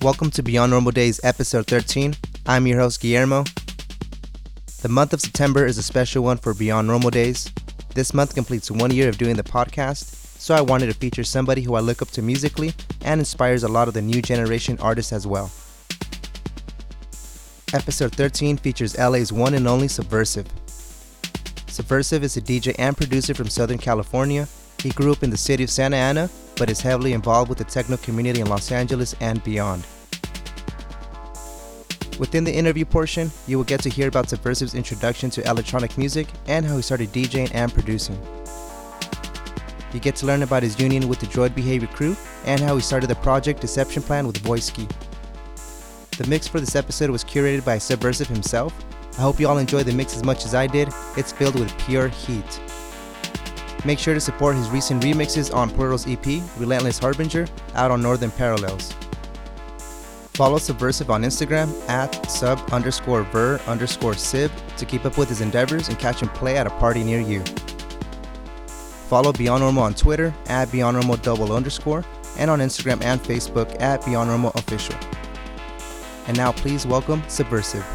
Welcome to Beyond Normal Days, episode 13. I'm your host, Guillermo. The month of September is a special one for Beyond Normal Days. This month completes 1 year of doing the podcast, so I wanted to feature somebody who I look up to musically and inspires a lot of the new generation artists as well. Episode 13 features LA's one and only Subversive. Subversive is a DJ and producer from Southern California. He grew up in the city of Santa Ana, but is heavily involved with the techno community in Los Angeles and beyond. Within the interview portion, you will get to hear about Subversive's introduction to electronic music and how he started DJing and producing. You get to learn about his union with the Droid Behavior crew and how he started the project Deception Plan with Voice-Key. The mix for this episode was curated by Subversive himself. I hope you all enjoy the mix as much as I did. It's filled with pure heat. Make sure to support his recent remixes on Plural's EP, Relentless Harbinger, out on Northern Parallels. Follow Subversive on Instagram at sub_ver_sib to keep up with his endeavors and catch him play at a party near you. Follow Beyond Normal on Twitter at BeyondNormal_, and on Instagram and Facebook at Beyond Normal Official. And now please welcome Subversive.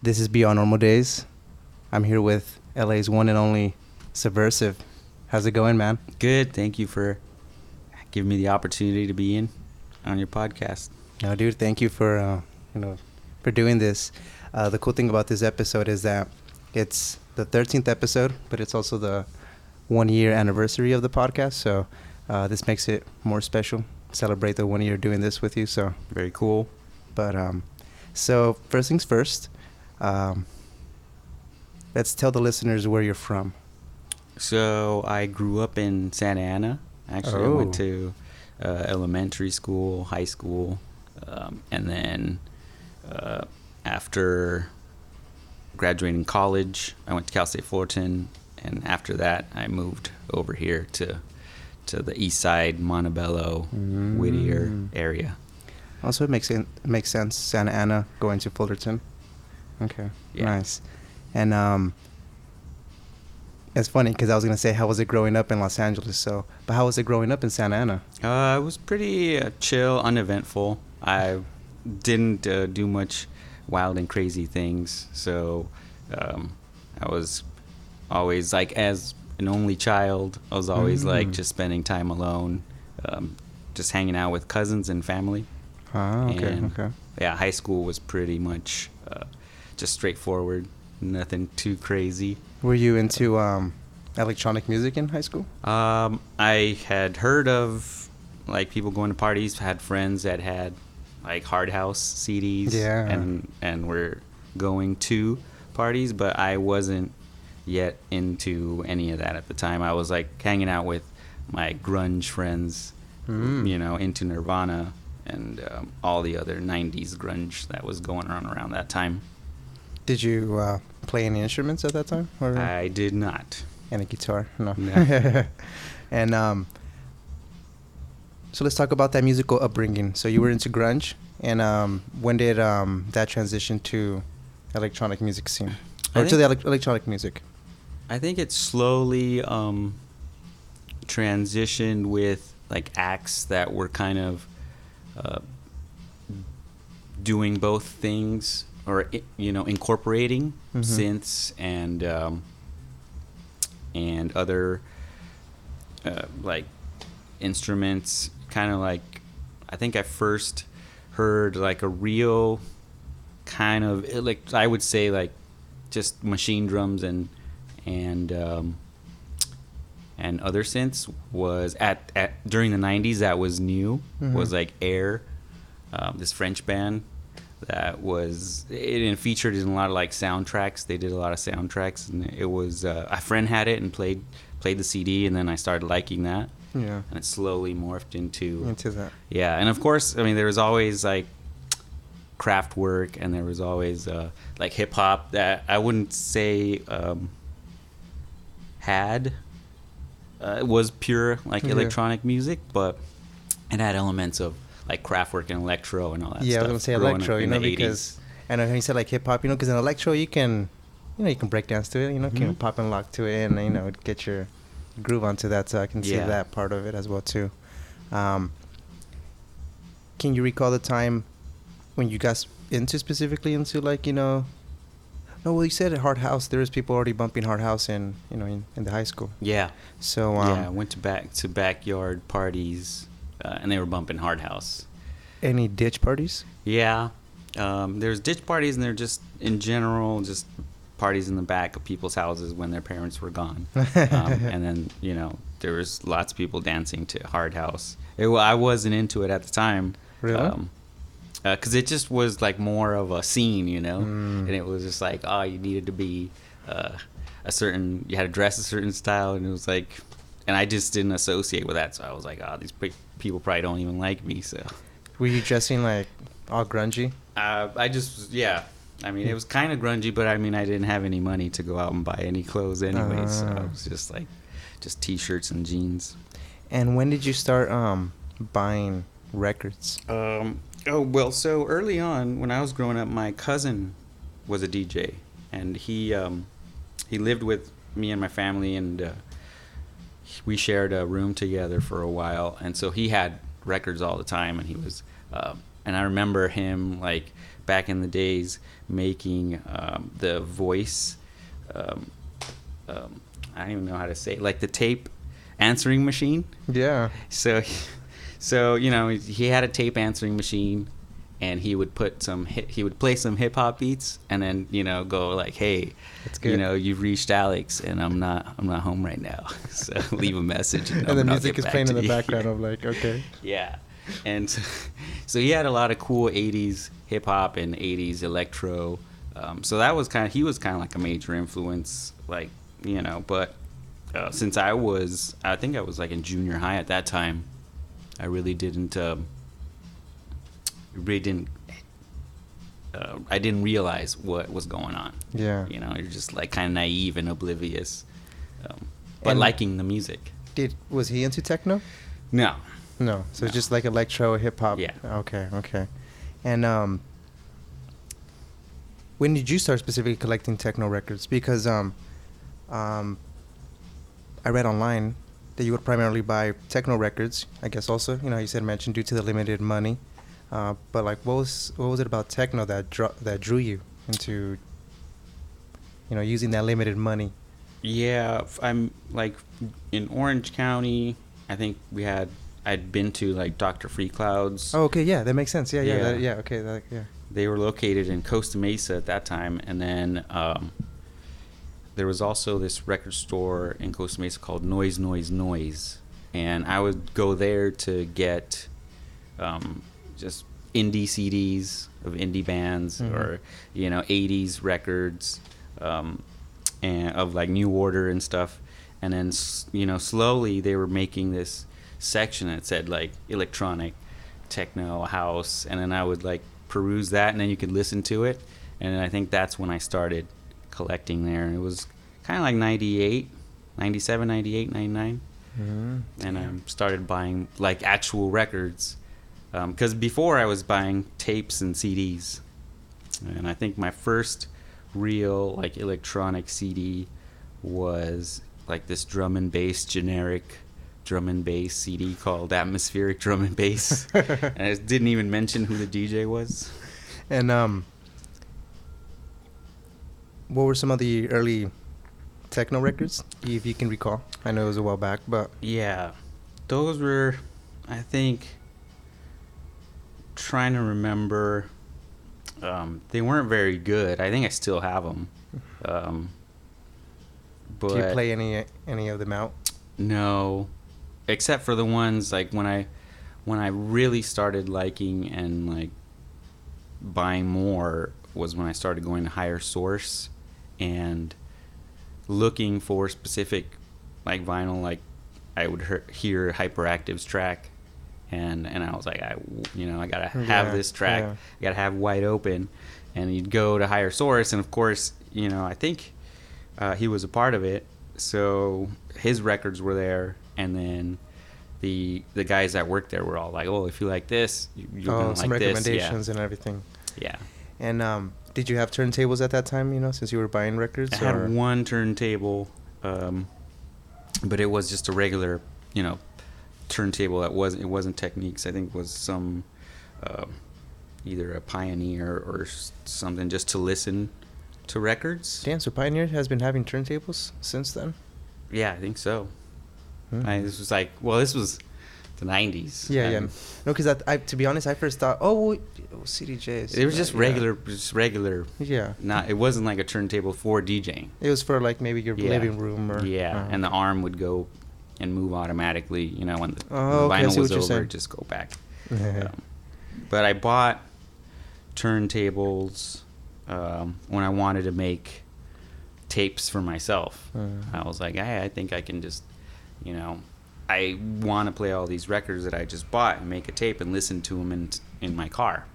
This is Beyond Normal Days. I'm here with LA's one and only Subversive. How's it going, man? Good. Thank you for giving me the opportunity to be on your podcast. No, dude, thank you for for doing this. The cool thing about this episode is that it's the 13th episode, but it's also the 1 year anniversary of the podcast. So this makes it more special. Celebrate the 1 year doing this with you. So very cool. But so first things first. Let's tell the listeners where you're from. So I grew up in Santa Ana. Actually, I went to elementary school, high school, and then after graduating college, I went to Cal State Fullerton, and after that, I moved over here to the east side, Montebello, Whittier area. Also, it makes sense. Santa Ana going to Fullerton. Okay, yeah. Nice. And it's funny because I was gonna say, how was it growing up in Los Angeles? But how was it growing up in Santa Ana? It was pretty chill, uneventful. I didn't do much wild and crazy things, so I was always like, as an only child, I was always like just spending time alone, just hanging out with cousins and family. Okay. Yeah, high school was pretty much just straightforward, nothing too crazy. Were you into electronic music in high school? I had heard of like people going to parties, had friends that had like hard house CDs, and were going to parties, but I wasn't yet into any of that at the time. I was like hanging out with my grunge friends, into Nirvana and all the other 90s grunge that was going on around that time. Did you play any instruments at that time? Or? I did not. And a guitar? No. And so let's talk about that musical upbringing. So you were into grunge, and when did that transition to electronic music scene? Or to the electronic music? I think it slowly transitioned with like acts that were kind of doing both things, or incorporating synths and other like instruments. Kind of like, I think I first heard like a real kind of like, I would say like just machine drums and other synths was at during the 90s. That was new. Was like Air, this French band that was it featured in a lot of like soundtracks. They did a lot of soundtracks, and it was a friend had it and played the CD, and then I started liking that. Yeah. And it slowly morphed into that. Yeah, and of course, I mean, there was always like Kraftwerk, and there was always like hip hop that I wouldn't say it was pure like electronic music, but it had elements of like Kraftwerk and electro and all that stuff. Yeah, I was gonna say electro, because I know when you said like hip hop, because in electro you can break dance to it, can pop and lock to it, and get your groove onto that. So I can see that part of it as well too. Can you recall the time when you got specifically into like No, well, you said at Hard House. There was people already bumping Hard House in the high school. Yeah. So I went to backyard parties. And they were bumping Hard House. Any ditch parties? Yeah. There's ditch parties, and they're just, in general, just parties in the back of people's houses when their parents were gone. And then, there was lots of people dancing to Hard House. I wasn't into it at the time. Really? Because it just was like more of a scene, And it was just like, you needed to be you had to dress a certain style, and it was like... And I just didn't associate with that, so I was like, these people probably don't even like me, so... Were you dressing, like, all grungy? I just, yeah. I mean, it was kind of grungy, but, I mean, I didn't have any money to go out and buy any clothes anyway, so it was just, like, just T-shirts and jeans. And when did you start buying records? So early on, when I was growing up, my cousin was a DJ, and he lived with me and my family, and... we shared a room together for a while, and so he had records all the time, and he was And I remember him, like, back in the days, making the voice, I don't even know how to say it, like the tape answering machine. Yeah. So he had a tape answering machine, and he would play some hip hop beats, and then go like, hey, that's good. You've reached Alex, and I'm not home right now, so leave a message. And the music is playing in the background. I'm like, okay. Yeah. And so he had a lot of cool 80s hip hop and 80s electro. So that was he was kind of like a major influence, like, but since I think I was like in junior high at that time, I really didn't I didn't realize what was going on. Yeah. You're just like kind of naive and oblivious, but liking the music. Was he into techno? No. So it's just like electro, hip hop. Yeah. Okay. And when did you start specifically collecting techno records? Because I read online that you would primarily buy techno records. I guess also, you mentioned due to the limited money. But like, what was it about techno that drew you into using that limited money? Yeah, I'm like in Orange County. I think I'd been to like Dr. Freecloud's. Oh, okay, yeah, that makes sense. Yeah. Okay, yeah. They were located in Costa Mesa at that time, and then there was also this record store in Costa Mesa called Noise, and I would go there to get just indie CDs of indie bands, mm-hmm. or 80s records, and of like New Order and stuff. And then slowly they were making this section that said like electronic, techno, house, and then I would like peruse that, and then you could listen to it. And I think that's when I started collecting there. And it was kind of like 98, 97, 98, 99. Mm-hmm. And I started buying like actual records, because before I was buying tapes and CDs. And I think my first real like electronic CD was like this drum and bass, generic drum and bass CD called Atmospheric Drum and Bass. And I didn't even mention who the DJ was. And what were some of the early techno records, if you can recall? I know it was a while back, but yeah, those were, I think, trying to remember. They weren't very good. I think I still have them. But do you play any of them out? No, except for the ones like when I really started liking and like buying more was when I started going to Higher Source and looking for specific like vinyl. Like I would hear Hyperactive's track, and I was like, I gotta have this track. Yeah. I gotta have Wide Open. And you'd go to Higher Source, and of course, I think he was a part of it, so his records were there. And then the guys that worked there were all like, "Oh, if you like this, you're gonna like this." Some recommendations and everything. Yeah. And did you have turntables at that time? Since you were buying records. I had one turntable, but it was just a regular, turntable. It wasn't Techniques. I think it was some either a Pioneer or something, just to listen to records. Damn, so Pioneer has been having turntables since then? Yeah, I think so. This was like, this was the 90s. Yeah. No, because I to be honest, I first thought, CDJs. It was just regular. Yeah. It wasn't like a turntable for DJing. It was for like maybe your living room or. Yeah, and the arm would go and move automatically, when the vinyl was over, just go back. But I bought turntables when I wanted to make tapes for myself. I was like, hey, I think I can just, I want to play all these records that I just bought and make a tape and listen to them in my car.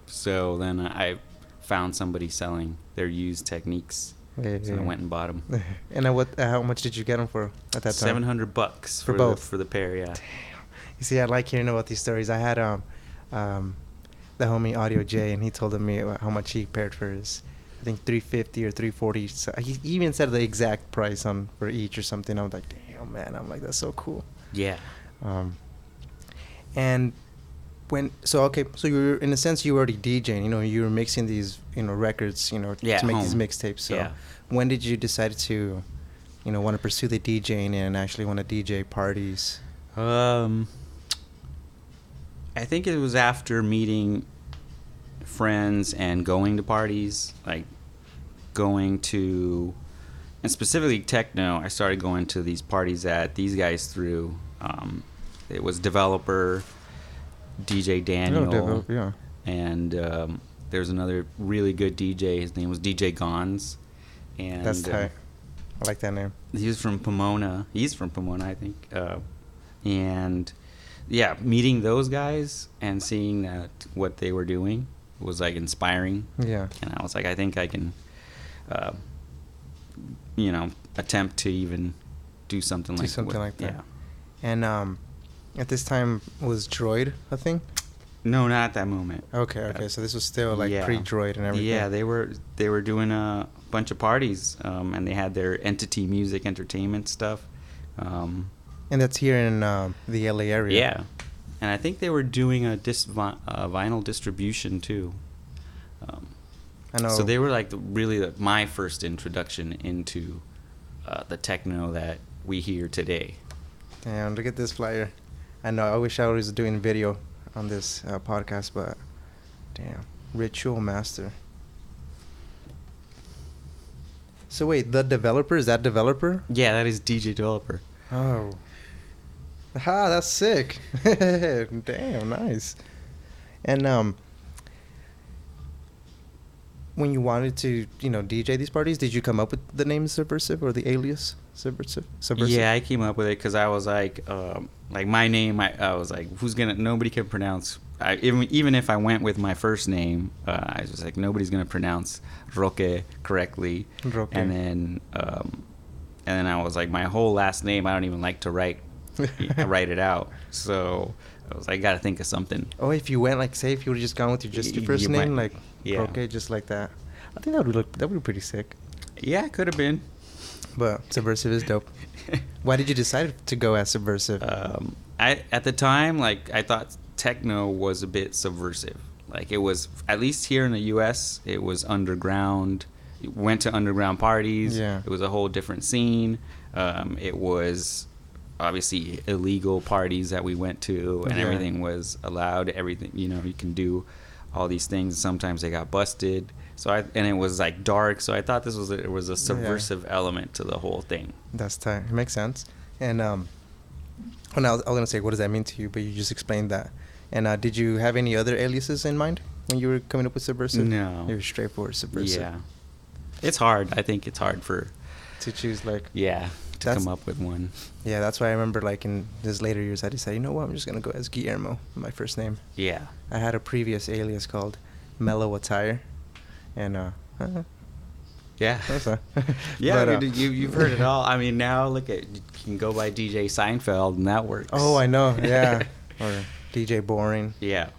So then I found somebody selling their used Techniques. I went and bought them. And how much did you get them for at that time? $700 for both for the pair. Yeah. Damn. You see, I like hearing about these stories. I had the homie Audio J, and he told me how much he paid for his, I think $350 or $340. So he even said the exact price for each or something. I was like, damn, man. I'm like, that's so cool. Yeah. And So you were, in a sense, you were already DJing. You know, you were mixing these, you know, records, you know, Yeah, to make home. these mixtapes. So Yeah. when did you decide to, you know, want to pursue the DJing and actually want to DJ parties? I think it was after meeting friends and going to parties, like going to, and specifically techno. I started going to these parties that these guys threw. It was Developer, DJ Daniel, Yeah. and there's another really good DJ. His name was DJ Gons, and That's tight. I like that name. he was from Pomona. He's from Pomona, I think. And yeah, meeting those guys and seeing that what they were doing was like inspiring. Yeah. And I was like, I think I can, you know, attempt to even do something like that. Yeah. And at this time, was Droid a thing? No, not at that moment. Okay. So this was still like Yeah. pre-Droid and everything. Yeah, they were doing a bunch of parties, and they had their Entity Music Entertainment stuff. And that's here in the LA area. Yeah, and I think they were doing a vinyl distribution too. I know. So they were like my first introduction into the techno that we hear today. Damn, look at this flyer. I know. I wish I was doing video on this podcast, but damn, Ritual Master. So wait, the developer, is that Developer? Yeah, that is DJ Developer. Oh. Ha, that's sick. Damn, nice. And when you wanted to, you know, DJ these parties, did you come up with the name Subversive or the alias Subversive? Yeah, I came up with it because I was like my name. I was like, nobody can pronounce. Even if I went with my first name, I was like, nobody's gonna pronounce Roque correctly. Roque. And then I was like, my whole last name, I don't even like to write it out. So I was like, I gotta think of something. Oh, if you went, like, say, if you would have just gone with your first name, like, yeah. Roque, just like that. I think that would be pretty sick. Yeah, it could have been. But Subversive is dope. Why did you decide to go as Subversive? At the time, like, I thought techno was a bit subversive. Like, it was, at least here in the U.S., it was underground. You went to underground parties. Yeah. It was a whole different scene. It was obviously illegal parties that we went to, and everything was allowed. Everything, you know, you can do all these things. Sometimes they got busted. And it was like dark. So I thought it was a subversive element to the whole thing. That's tight. It makes sense. And I was gonna say, what does that mean to you? But you just explained that. And did you have any other aliases in mind when you were coming up with Subversive? No. You were straightforward Subversive. Yeah. It's hard. I think it's hard to choose, like... Yeah, to come up with one. Yeah, that's why I remember, like, in his later years, I decided, you know what, I'm just going to go as Guillermo, my first name. Yeah. I had a previous alias called Mellow Attire. And, yeah. Yeah, but, you've heard it all. I mean, now, you can go by DJ Seinfeld, and that works. Oh, I know, yeah. Or DJ Boring. Yeah.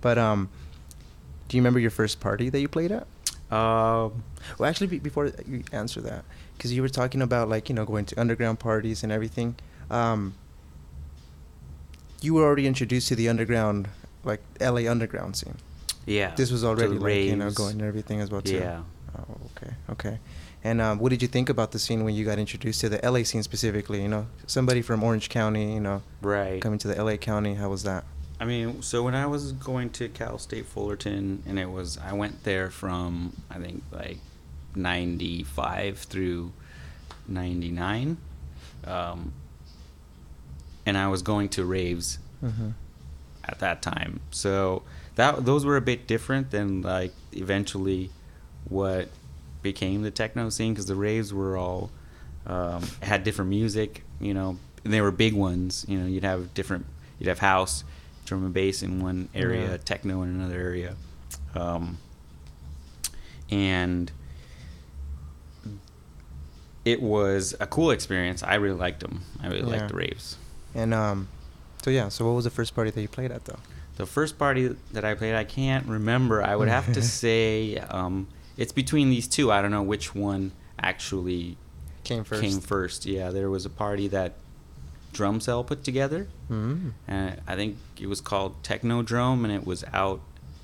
But, do you remember your first party that you played at? Well, actually, before you answer that, because you were talking about, like, you know, going to underground parties and everything. You were already introduced to the underground, like, LA underground scene. Yeah. This was already, like, you know, going and everything as well, too. Yeah. Oh, okay. And what did you think about the scene when you got introduced to the LA scene specifically? You know, somebody from Orange County, you know, right, coming to the LA County. How was that? I mean, so when I was going to Cal State Fullerton, and I went there from, I think, like 95 through 99, and I was going to raves at that time. So those were a bit different than, like, eventually what became the techno scene, because the raves were all had different music, you know, and they were big ones. You know, you'd have house, drum and bass in one area, techno in another area, and it was a cool experience. I really liked them. I really liked the raves. And so what was the first party that you played at, though? The first party that I played, I can't remember. I would have to say it's between these two. I don't know which one actually came first. Yeah, there was a party that drum cell put together. And I think it was called Techno Drum, and it was out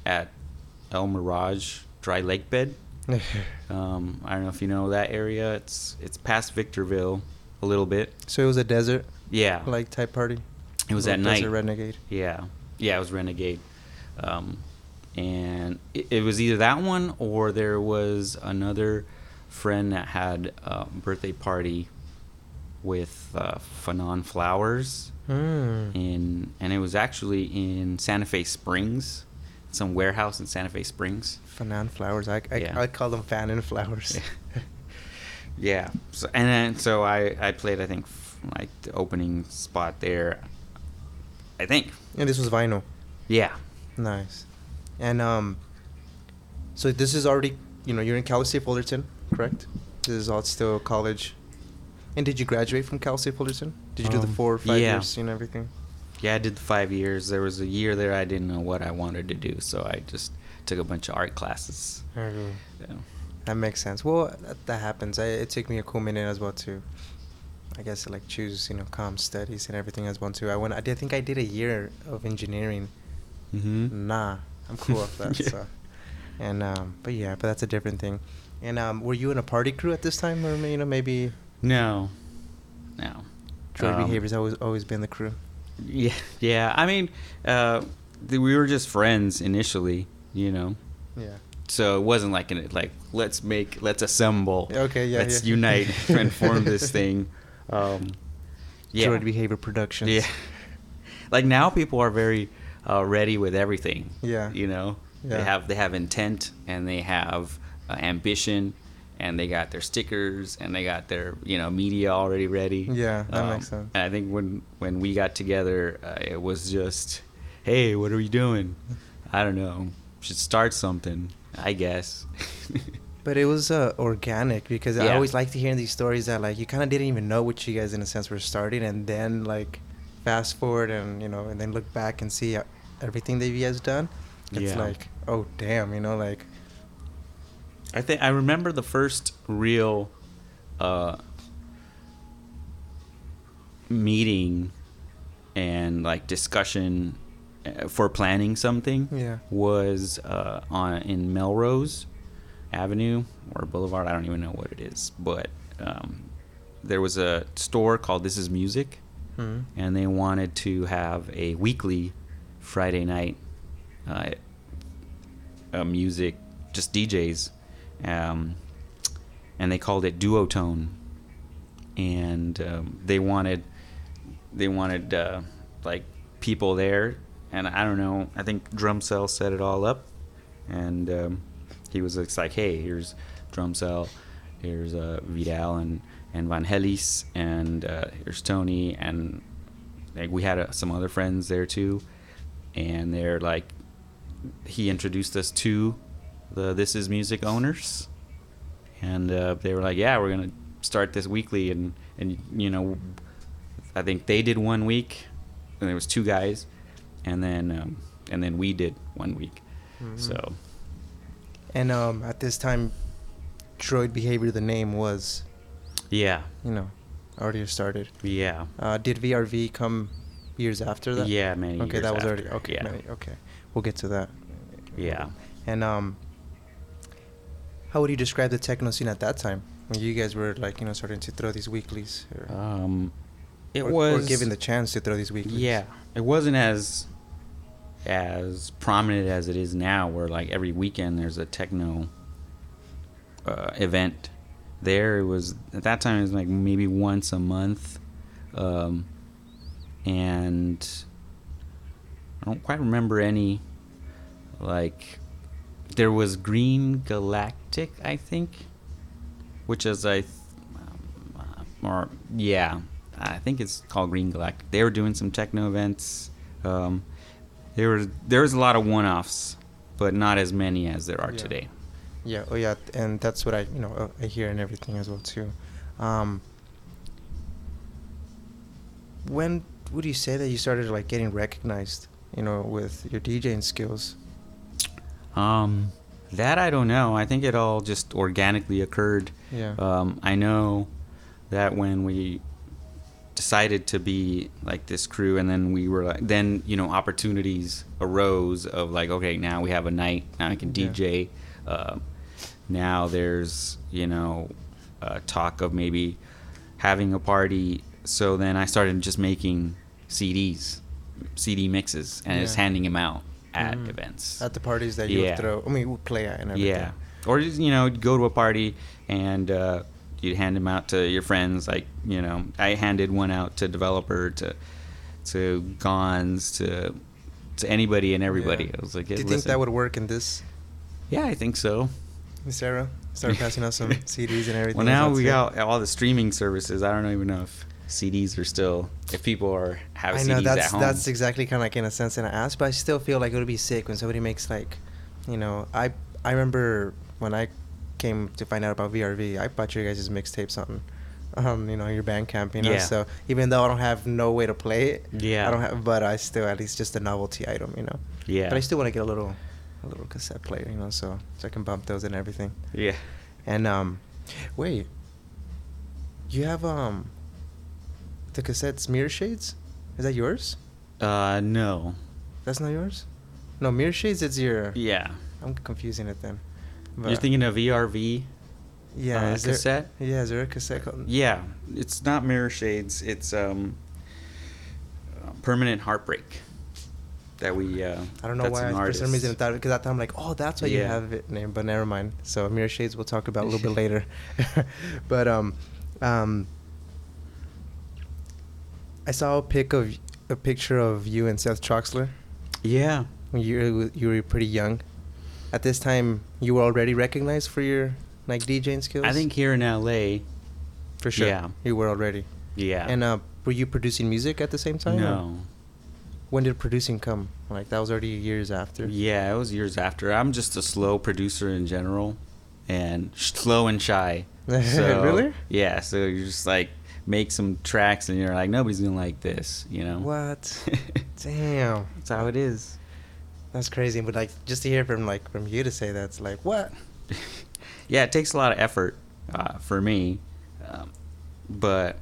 at El Mirage Dry Lake Bed. I don't know if you know that area. It's past Victorville a little bit. So it was a desert, Yeah. like type party. It was at night. Desert Renegade. Yeah, it was Renegade, and it was either that one or there was another friend that had a birthday party with Fanon Flowers, and it was actually in Santa Fe Springs, some warehouse in Santa Fe Springs. Fanon Flowers. I call them Fanon Flowers. Yeah. So, and then so I played, I think, like the opening spot there. I think. And this was vinyl. Yeah. Nice. And so this is already, you're in Cal State Fullerton, correct? This is all still college. And did you graduate from Cal State Fullerton? Did you do the 4 or 5 years and everything? Yeah, I did the 5 years. There was a year there I didn't know what I wanted to do, so I just took a bunch of art classes. Yeah. That makes sense. Well, that happens. It took me a cool minute as well to, I guess, like choose, comm studies and everything as well too. I think I did a year of engineering. Nah, I'm cool with that. Yeah. So, and but that's a different thing. And were you in a party crew at this time, or maybe? No. Droid Behavior's always been the crew. Yeah. I mean, we were just friends initially, Yeah. So it wasn't like let's assemble. Okay, yeah. Let's unite and form this thing. Yeah. Droid Behavior Productions. Yeah. Like now, people are very ready with everything. Yeah. Yeah. They have intent, and they have ambition, and they got their stickers, and they got their media already ready. Yeah, that makes sense. And I think when we got together, it was just, hey, what are we doing? I don't know. Should start something, I guess. But it was organic, because I always like to hear these stories that like you kind of didn't even know what you guys in a sense were starting, and then like fast forward and and then look back and see everything that you guys done. It's like, oh damn, like. I remember the first real meeting and like discussion for planning something was in Melrose Avenue or Boulevard. I don't even know what it is, but there was a store called This Is Music, and they wanted to have a weekly Friday night music, just DJs, and they called it Duotone, and they wanted like people there. And I don't know, I think Drum Cell set it all up, and he was just like, hey, here's Drum Cell, here's Vidal and Van Helis, and here's Tony, and like we had some other friends there too, and they're like, he introduced us to the This Is Music owners, and they were like, yeah, we're gonna start this weekly, and I think they did 1 week, and there was 2 guys. And then we did 1 week. So. And at this time, Droid Behavior, the name was. Yeah. Already started. Yeah. Did VRV come years after that? Yeah, many years. Okay, that was after. already. Okay. Yeah. Okay, we'll get to that. Yeah. And how would you describe the techno scene at that time when you guys were like starting to throw these weeklies? Or given the chance to throw these weeklies. Yeah, it wasn't as prominent as it is now, where like every weekend there's a techno event. There it was at that time, it was like maybe once a month, and I don't quite remember any. Like there was Green Galactic, I think, which is I think it's called Green Galactic. They were doing some techno events. There was a lot of one-offs, but not as many as there are today. Yeah. Oh yeah, and that's what I hear and everything as well too. When would you say that you started like getting recognized, with your DJing skills? That I don't know. I think it all just organically occurred. Yeah. I know that when we decided to be like this crew, and then we were like, then opportunities arose of like, okay, now we have a night, now I can DJ. Now there's talk of maybe having a party. So then I started just making CD mixes, and just handing them out at events, at the parties that you would throw. I mean, you would play at and everything. Yeah, or just you'd go to a party and you'd hand them out to your friends. Like I handed one out to Developer, to Gons, to anybody and everybody. I was like, do you think that would work in this? Yeah, I think so. Sarah, start passing out some CDs and everything. Well, now we got all the streaming services. I don't even know if CDs are still, if people have CDs at home. That's exactly kind of like in a sense in an ask, but I still feel like it would be sick when somebody makes like, I remember when I came to find out about VRV, I bought you guys' mixtapes on your Bandcamp, so even though I don't have no way to play it, I don't have, but I still, at least just a novelty item, but I still want to get a little cassette player, so I can bump those and everything. Yeah. And wait, you have the cassettes Mirror Shades? Is that yours? No. That's not yours? No, Mirror Shades is your... Yeah. I'm confusing it then. But you're thinking of VRV? Yeah. Cassette? Is there a cassette called... Yeah. It's not Mirror Shades. It's Permanent Heartbreak. That we... I don't know why for some reason I thought... Because I thought I'm like, oh, that's why you have it named. But never mind. So Mirror Shades we'll talk about a little bit later. But I saw a picture of you and Seth Troxler. Yeah. When you were pretty young. At this time, you were already recognized for your like DJing skills? I think here in LA. For sure. Yeah. You were already. Yeah. And were you producing music at the same time? No. Or when did producing come? Like that was already years after? Yeah, it was years after. I'm just a slow producer in general, and slow and shy. So, really? Yeah, so you're just like make some tracks and you're like, nobody's gonna like this, What? Damn. That's how it is. That's crazy. But like just to hear from you to say that's like what? Yeah, it takes a lot of effort for me, but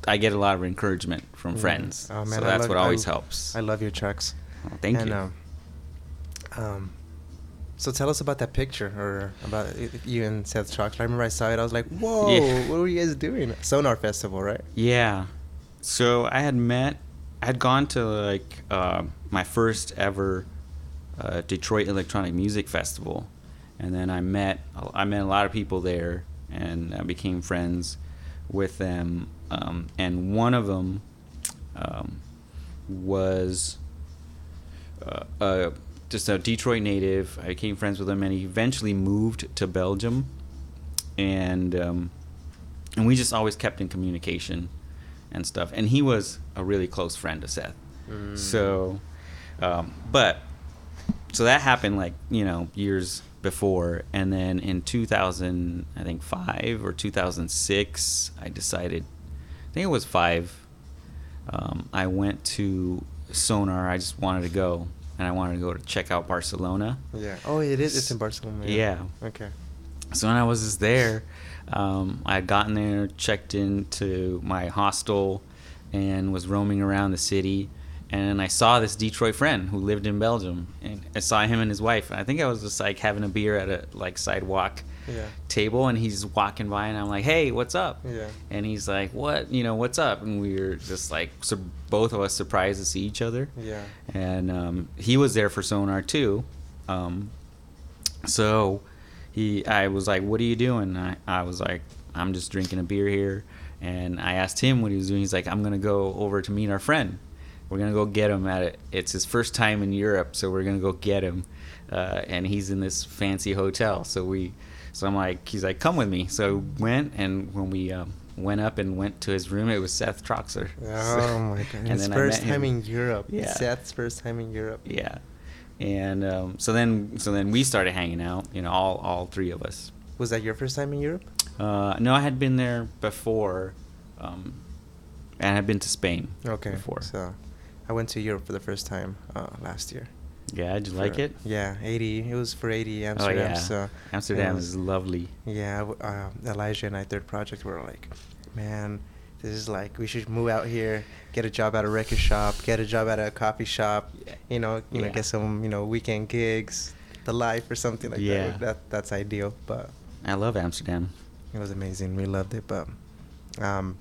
I get a lot of encouragement from friends. Oh man, so that's what always helps. I love your tracks. Well, thank you. So tell us about that picture, or about you and Seth Troxler. I remember I saw it. I was like, whoa, what were you guys doing? Sonar Festival, right? Yeah. So I had gone to like my first ever Detroit Electronic Music Festival, and then I met a lot of people there, and I became friends with them. And one of them was just a Detroit native. I became friends with him, and he eventually moved to Belgium, and we just always kept in communication and stuff. And he was a really close friend of Seth. So, so that happened like years before, and then in 2005 or 2006, I decided. I think it was 5. I went to Sonar. I just wanted to go. And I wanted to go to check out Barcelona. Yeah. Oh, it is. It's in Barcelona. Yeah. Okay. So when I was just there, I had gotten there, checked into my hostel, and was roaming around the city. And I saw this Detroit friend who lived in Belgium. And I saw him and his wife. And I think I was just like having a beer at a like sidewalk table, and he's walking by, and I'm like, "Hey, what's up?" Yeah. And he's like, "What? What's up?" And we were just like, both of us surprised to see each other. Yeah. And he was there for Sonar too. So I was like, "What are you doing?" I was like, "I'm just drinking a beer here." And I asked him what he was doing. He's like, "I'm gonna go over to meet our friend. We're gonna go get him it's his first time in Europe, so we're gonna go get him." And he's in this fancy hotel. So I'm like, he's like, "Come with me." So we went, and when we went up and went to his room, it was Seth Troxler. Oh my god! His first time in Europe. Yeah. Seth's first time in Europe. Yeah. And so then we started hanging out, all 3 of us. Was that your first time in Europe? No, I had been there before, and I had been to Spain. Before. So I went to Europe for the first time last year. Yeah, did you like it? Yeah, 80. It was for 80 Amsterdam. Oh, yeah. So Amsterdam is lovely. Yeah, Elijah and I, third project, were like, man, This is like, we should move out here, get a job at a record shop, get a job at a coffee shop, get some, weekend gigs, the life or something like that. That's ideal. But I love Amsterdam. it was amazing. We loved it. But damn,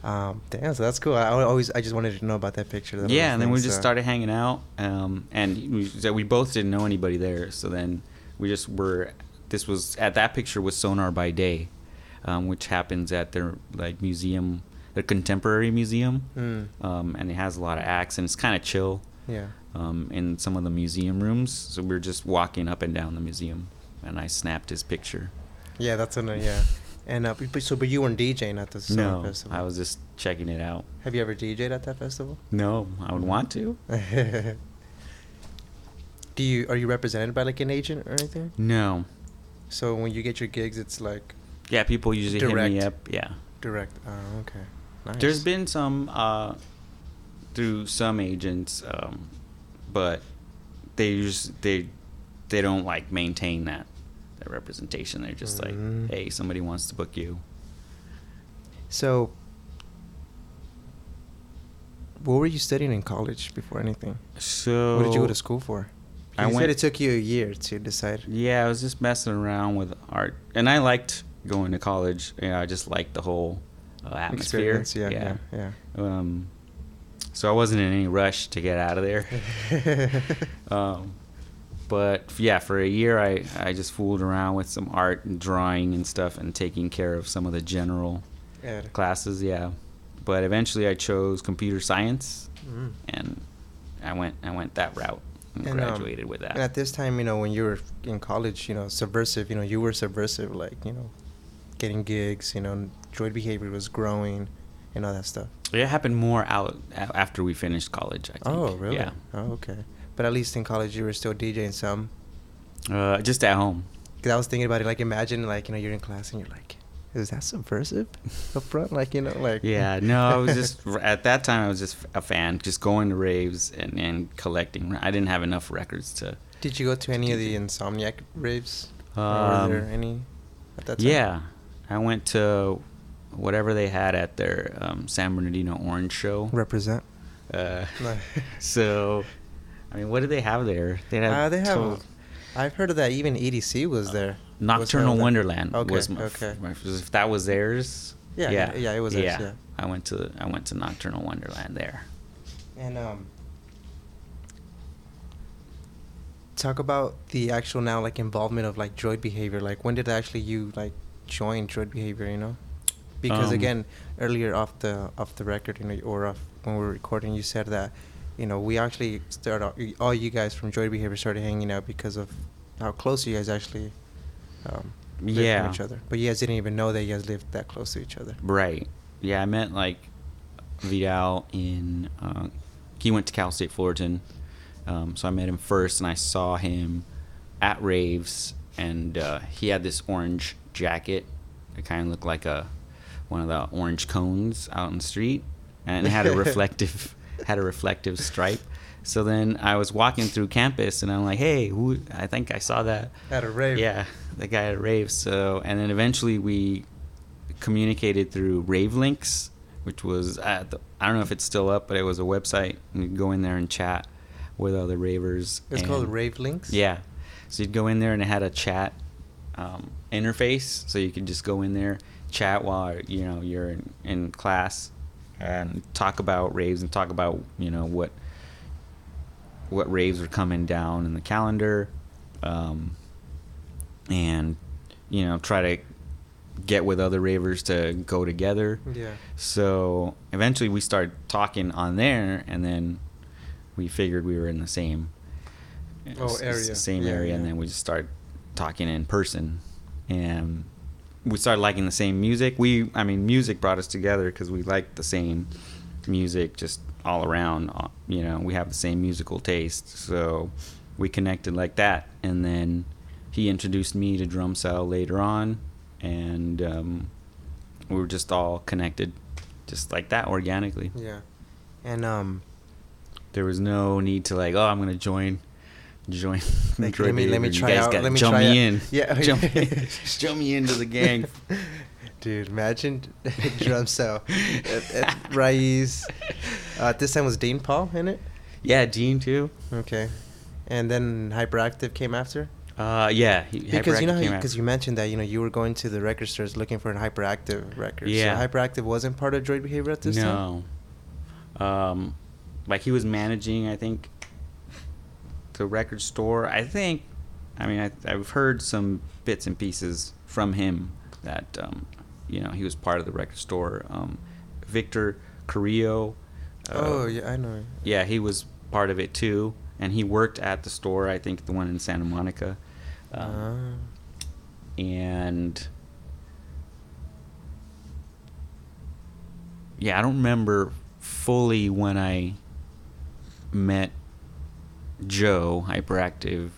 so that's cool. I just wanted to know about that picture. And then we just started hanging out, and we both didn't know anybody there. So then we just were. This was at that picture was Sonar by Day, which happens at their like museum, their contemporary museum, and it has a lot of acts, and it's kind of chill. Yeah. In some of the museum rooms, so we were just walking up and down the museum, and I snapped his picture. Yeah, that's And but you weren't DJing at the Sonar festival. I was just checking it out. Have you ever DJed at that festival? No, I would want to. Are you represented by like an agent or anything? No. So when you get your gigs, it's like... Yeah, people usually hit me up. Yeah. Direct. Oh, okay. Nice. There's been some through some agents, but they don't like maintain that representation. They're just like, hey, somebody wants to book you. So, what were you studying in college before anything? So, what did you go to school for? You said it took you a year to decide. Yeah, I was just messing around with art, and I liked going to college. I just liked the whole atmosphere. Yeah. So I wasn't in any rush to get out of there. But yeah, for a year I just fooled around with some art and drawing and stuff, and taking care of some of the general classes. Yeah, but eventually I chose computer science, and I went that route. And graduated with that. And at this time, when you were in college, Subversive, you were Subversive, like, getting gigs, Droid Behavior was growing and all that stuff. It happened more out after we finished college, I think. Oh, really? Yeah. Oh, okay. But at least in college, you were still DJing some? Just at home. Because I was thinking about it, like, imagine, like, you're in class and you're like, is that Subversive up front? Like, like... Yeah, no, I was just... At that time, I was just a fan, just going to raves and collecting. I didn't have enough records to... Did you go to any of the Insomniac raves? Or were there any at that time? Yeah. I went to whatever they had at their San Bernardino Orange show. Represent. So, I mean, what did they have there? They have... I've heard of that. Even EDC was there. Nocturnal Wonderland was if that was theirs. Yeah, it was theirs. Yeah. I went to Nocturnal Wonderland there. And talk about the actual now like involvement of like Droid Behavior. Like, when did actually you like join Droid Behavior? Because again, earlier off the record, or when we were recording, you said that we actually all you guys from Droid Behavior started hanging out because of how close you guys actually lived from each other. But you guys didn't even know that you guys lived that close to each other. Right. Yeah, I met like Vidal in he went to Cal State Fullerton, so I met him first, and I saw him at raves, and he had this orange jacket. It kind of looked like one of the orange cones out in the street, and it had a reflective stripe. So then I was walking through campus, and I'm like, hey, I think I saw that at a rave. Yeah, the guy at a rave. So, and then eventually we communicated through Rave Links, which was I don't know if it's still up, but it was a website, and you'd go in there and chat with other ravers. It's called Rave Links? Yeah. So you'd go in there, and it had a chat interface, so you could just go in there, chat while you're in class, and talk about raves, and talk about what raves are coming down in the calendar, and try to get with other ravers to go together. Yeah. So eventually we started talking on there, and then we figured we were in the same area, and then we just started talking in person, and we started liking the same music. Music brought us together because we liked the same music just all around. We have the same musical taste, so we connected like that. And then he introduced me to drum cell later on, and we were just all connected just like that, organically. Yeah. And there was no need to like, I'm gonna join like, let me try out. Let me jump try me in. Yeah. Jump me into the gang. Dude, imagine drum cell. Raiz. This time was Dean Paul in it? Yeah, Dean too. Okay. And then Hyperactive came after? Yeah. Because you know Hyperactive how because you mentioned that you were going to the record stores looking for a Hyperactive record. Yeah. So Hyperactive wasn't part of Droid Behavior at this time? No. Like he was managing, I think, the record store. I've heard some bits and pieces from him that he was part of the record store. Victor Carrillo. Yeah, I know. Yeah, he was part of it too, and he worked at the store. I think the one in Santa Monica. And yeah, I don't remember fully when I met Joe Hyperactive.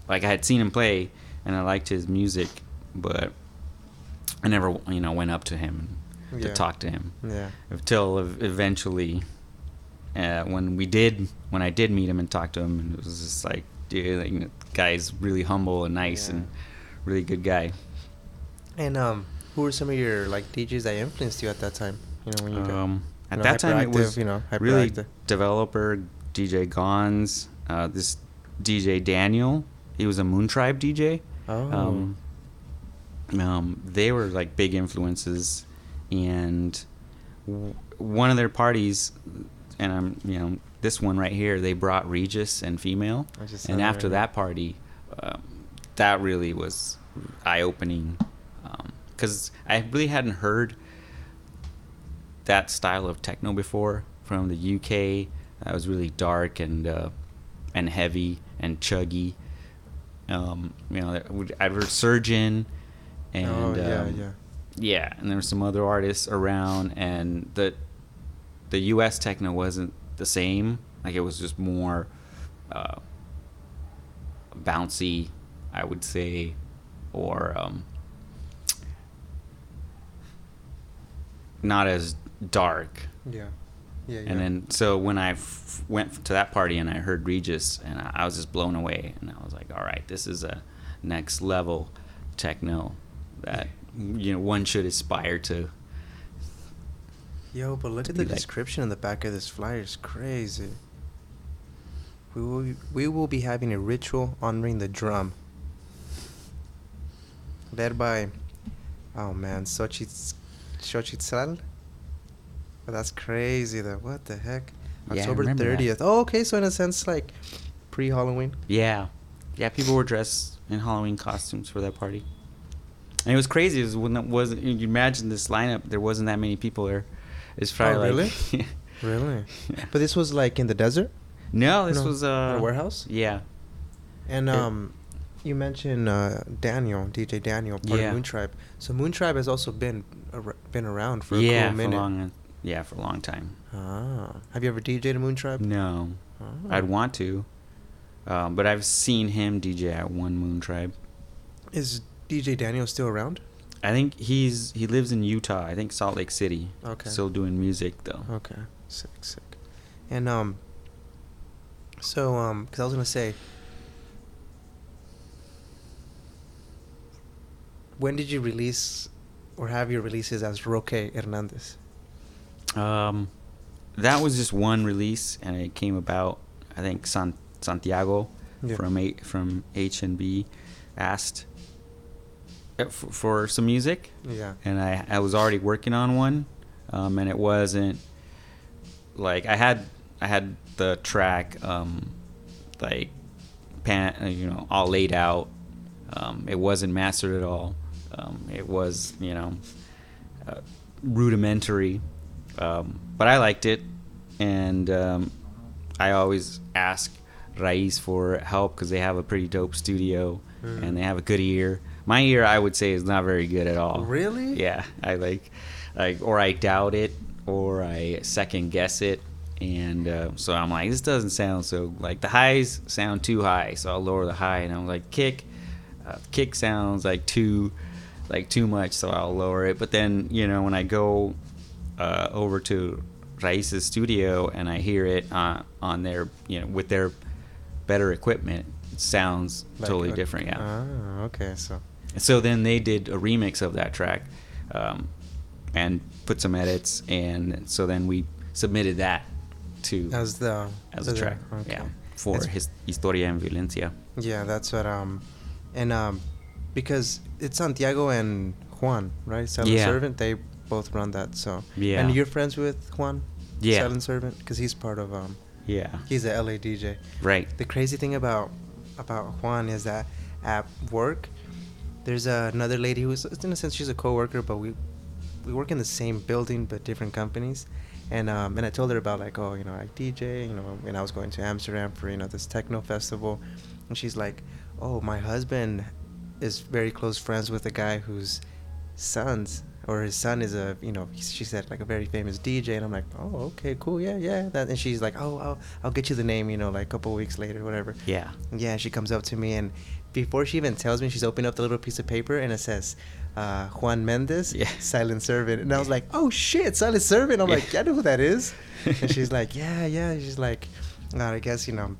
Like I had seen him play and I liked his music, but I never went up to him to talk to him. Yeah. Until eventually, when I did meet him and talk to him, and it was just like, dude, the guy's really humble and nice and really good guy. And who were some of your DJs that influenced you at that time? When you got, at that time it was really Hyperactive. Developer, DJ Gons, this DJ Daniel. He was a Moon Tribe DJ. Oh. They were big influences, and one of their parties, and this one right here, they brought Regis and Female, and after that party, that really was eye-opening, because I really hadn't heard that style of techno before from the UK. That was really dark and heavy and chuggy. I've heard Surgeon, and and there were some other artists around, and the US techno wasn't the same. It was just more bouncy, I would say, or not as dark. Yeah. And then so when I went to that party and I heard Regis, and I was just blown away, and I was like, all right, this is a next level techno that one should aspire to. Yo, but look at the description on the back of this flyer. It's crazy. We will be having a ritual honoring the drum, led by Xochitl. Oh, that's crazy though. What the heck? October 30th. Oh, okay. So in a sense, pre-Halloween. Yeah. People were dressed in Halloween costumes for that party, and it was crazy. It was when it wasn't. You imagine this lineup. There wasn't that many people there. It's probably really? Really? Yeah. But this was in the desert. No, this was a warehouse. Yeah. And you mentioned DJ Daniel, part of Moon Tribe. So Moon Tribe has also been around for a cool minute. For a long time. Have you ever DJed a Moon Tribe? No. I'd want to. But I've seen him DJ at one Moon Tribe. Is DJ Daniel still around? I think he lives in Utah. I think Salt Lake City. Okay. Still doing music though. Okay. Sick. And because I was gonna say, when did you release or have your releases as Roque Hernandez? That was just one release, and it came about. I think Santiago from H&B asked for some music. Yeah. And I was already working on one, and it wasn't I had the track all laid out. It wasn't mastered at all. It was rudimentary. But I liked it, and I always ask Raiz for help because they have a pretty dope studio and they have a good ear. My ear, I would say, is not very good at all. Really? Yeah, I or I doubt it, or I second guess it, and so I'm like, this doesn't sound so. The highs sound too high, so I'll lower the high, and I'm like, kick sounds too much, so I'll lower it. But then when I go over to Raiz's studio and I hear it on their with their better equipment, it sounds totally different. Yeah. Ah, okay. So then they did a remix of that track, and put some edits, and so then we submitted that to as the track. okay. Yeah, for his Historia en Violencia. Yeah, that's what because it's Santiago and Juan, right? Silent Servant. They both run that. So yeah. And you're friends with Juan? Yeah. Silent Servant, because he's part of yeah. He's a LA DJ. Right. The crazy thing about Juan is that at work, there's another lady who's, in a sense, she's a coworker, but we work in the same building but different companies. And I told her about, like, oh, you know, I DJ, you know, and I was going to Amsterdam for, you know, this techno festival. And she's like, oh, my husband is very close friends with a guy whose his son is a, you know, she said, like, a very famous DJ. And I'm like, oh, okay, cool, yeah. And she's like, oh, I'll get you the name, you know, like a couple of weeks later, whatever. Yeah. Yeah, she comes up to me, and before she even tells me, she's opening up the little piece of paper, and it says, Juan Mendes, Silent Servant. And I was like, oh, shit, Silent Servant. I'm like, yeah, I know who that is. And she's like, yeah. She's like, I guess, you know,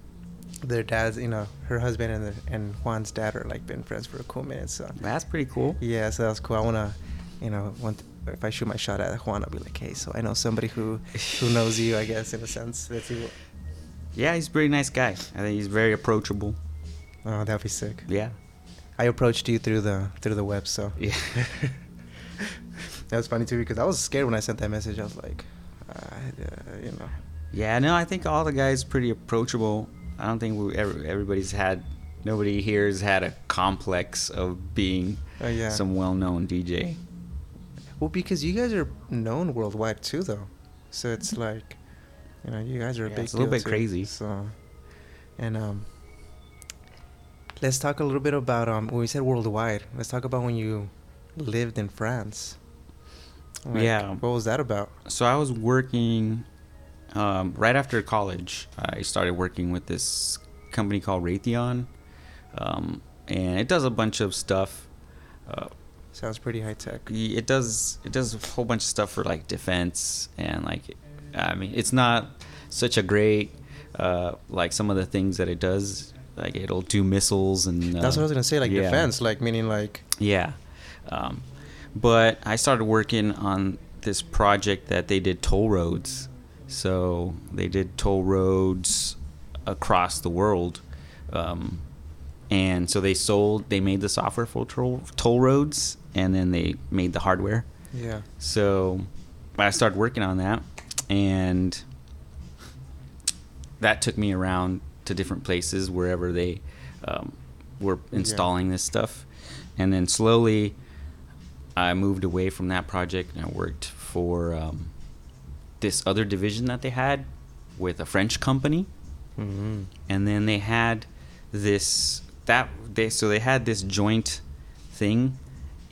their dads, you know, her husband and Juan's dad are, like, been friends for a cool minute. So that's pretty cool. Yeah, so that's cool. I want to, you know, if I shoot my shot at Juan, I'll be like, hey, so I know somebody who knows you, I guess, in a sense. Let's see what. Yeah, he's a pretty nice guy. I think he's very approachable. Oh, that'd be sick. Yeah. I approached you through the web, so. Yeah. That was funny too, because I was scared when I sent that message. I was like, you know. Yeah, no, I think all the guys pretty approachable. I don't think nobody here has had a complex of being some well-known DJ. Well, because you guys are known worldwide too, though. So it's like, you know, you guys are a big deal. It's a little bit crazy. So, and let's talk a little bit about when we said worldwide. Let's talk about when you lived in France. Like, yeah. What was that about? So I was working right after college. I started working with this company called Raytheon, and it does a bunch of stuff. Sounds pretty high tech. It does a whole bunch of stuff for, like, defense, and, like, I mean, it's not such a great like some of the things that it does. Like, it'll do missiles and that's what I was gonna say, like defense, like meaning like but I started working on this project that they did toll roads. So they did toll roads across the world, and so they made the software for toll roads, and then they made the hardware. Yeah. So I started working on that, and that took me around to different places wherever they were installing this stuff. And then slowly I moved away from that project, and I worked for this other division that they had with a French company. Mm-hmm. And then they had this joint thing,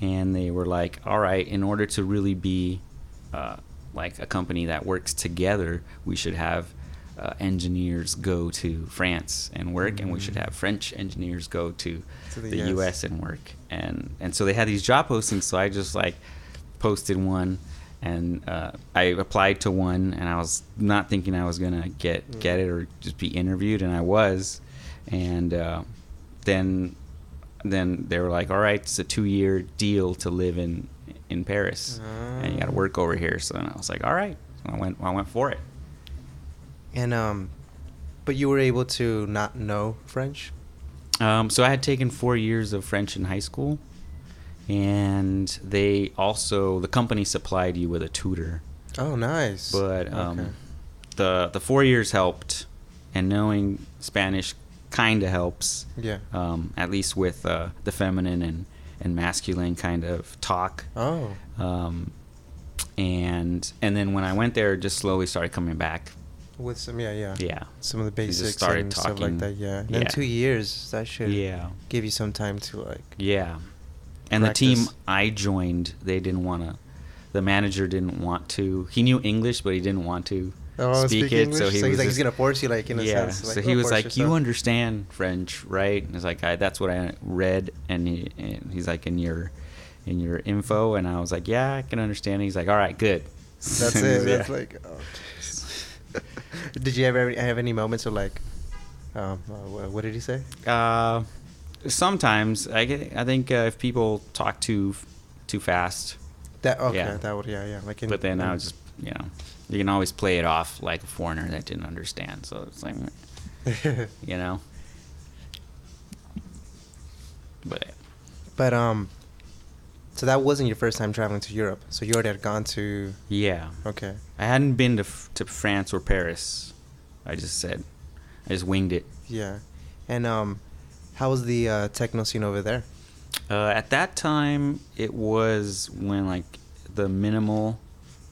and they were like, all right, in order to really be like a company that works together, we should have engineers go to France and work, and we should have French engineers go to the US and work. And so they had these job postings, so I just, like, posted one, and I applied to one, and I was not thinking I was gonna get it or just be interviewed, and I was. And then they were like, all right, it's a 2-year deal to live in Paris, and you got to work over here. So then I was like, all right. So I went for it. And but you were able to not know French? So I had taken 4 years of French in high school, and the company supplied you with a tutor. Oh, nice. But the 4 years helped, and knowing Spanish kind of helps. Yeah. At least with the feminine and masculine kind of talk. Oh. And then when I went there, just slowly started coming back. With some, yeah. Some of the just basics started and talking, stuff like that, yeah. And then 2 years, that should give you some time to, like... Yeah. And practice. The team I joined, the manager didn't want to. He knew English, but he didn't want to speak it. English? So he's like, he's going to force you, like, in a sense. Like, so he was like, you understand French, right? And it's like, that's what I read. And he's like, in your info. And I was like, yeah, I can understand. And he's like, all right, good. That's it. That's like, oh. Did you ever have any moments of, like, what did he say? Sometimes I think if people talk too fast, That okay. Yeah. That would yeah. Like But then I was just, you can always play it off like a foreigner that didn't understand. So it's like, you know. But so that wasn't your first time traveling to Europe. So you already had gone to. Yeah. Okay. I hadn't been to France or Paris. I just winged it. Yeah, and how was the techno scene over there? At that time, it was when like the minimal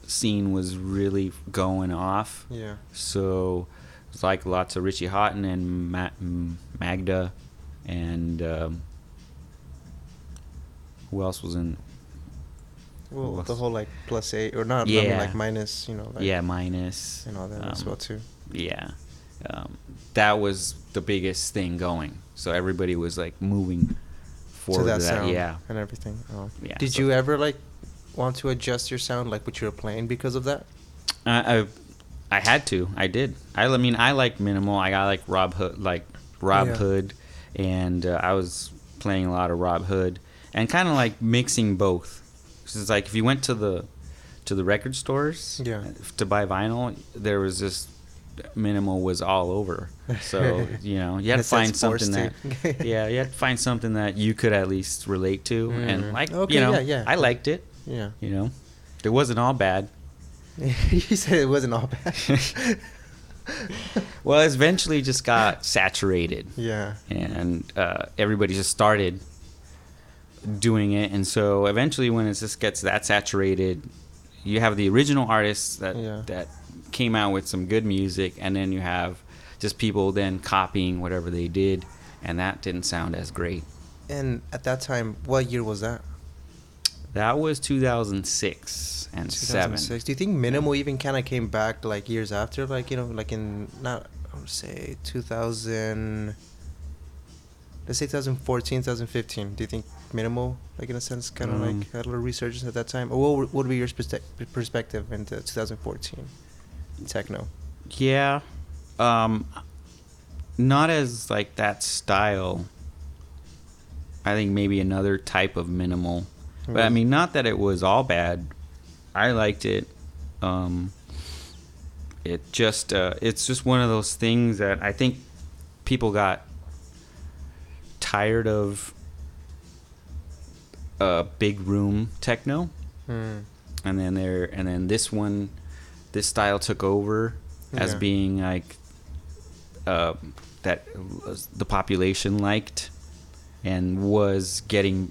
scene was really going off. Yeah. So it was like lots of Richie Houghton and Magda, and who else was in? Well, the whole like +8 or not? Yeah. I mean, like minus, like minus and all that as well too. Yeah, that was the biggest thing going. So everybody was like moving forward to that to sound, yeah, and everything. Oh. Yeah. Did you ever like want to adjust your sound like what you were playing because of that? I had to. I did. I mean, I like minimal. I got like Rob Hood, and I was playing a lot of Rob Hood, and kind of like mixing both. So it's like if you went to the record stores to buy vinyl, there was just minimal was all over. So you had to find something that you had to find something that you could at least relate to, and like I liked it. Yeah, it wasn't all bad. You said it wasn't all bad. Well, it eventually just got saturated. Yeah, and everybody just started doing it, and so eventually when it just gets that saturated, you have the original artists that came out with some good music, and then you have just people then copying whatever they did, and that didn't sound as great. And at that time, what year was that? That was 2006 and 2007. Do you think minimal even kind of came back like years after, like like in not I would say 2000, let's say 2014, 2015? Do you think minimal, like in a sense, kind of like had a little resurgence at that time? Or what would be your perspective into 2014 techno? Yeah, not as like that style. I think maybe another type of minimal. But I mean, not that it was all bad. I liked it. It's just one of those things that I think people got tired of big room techno, and then this style took over as being like that the population liked. And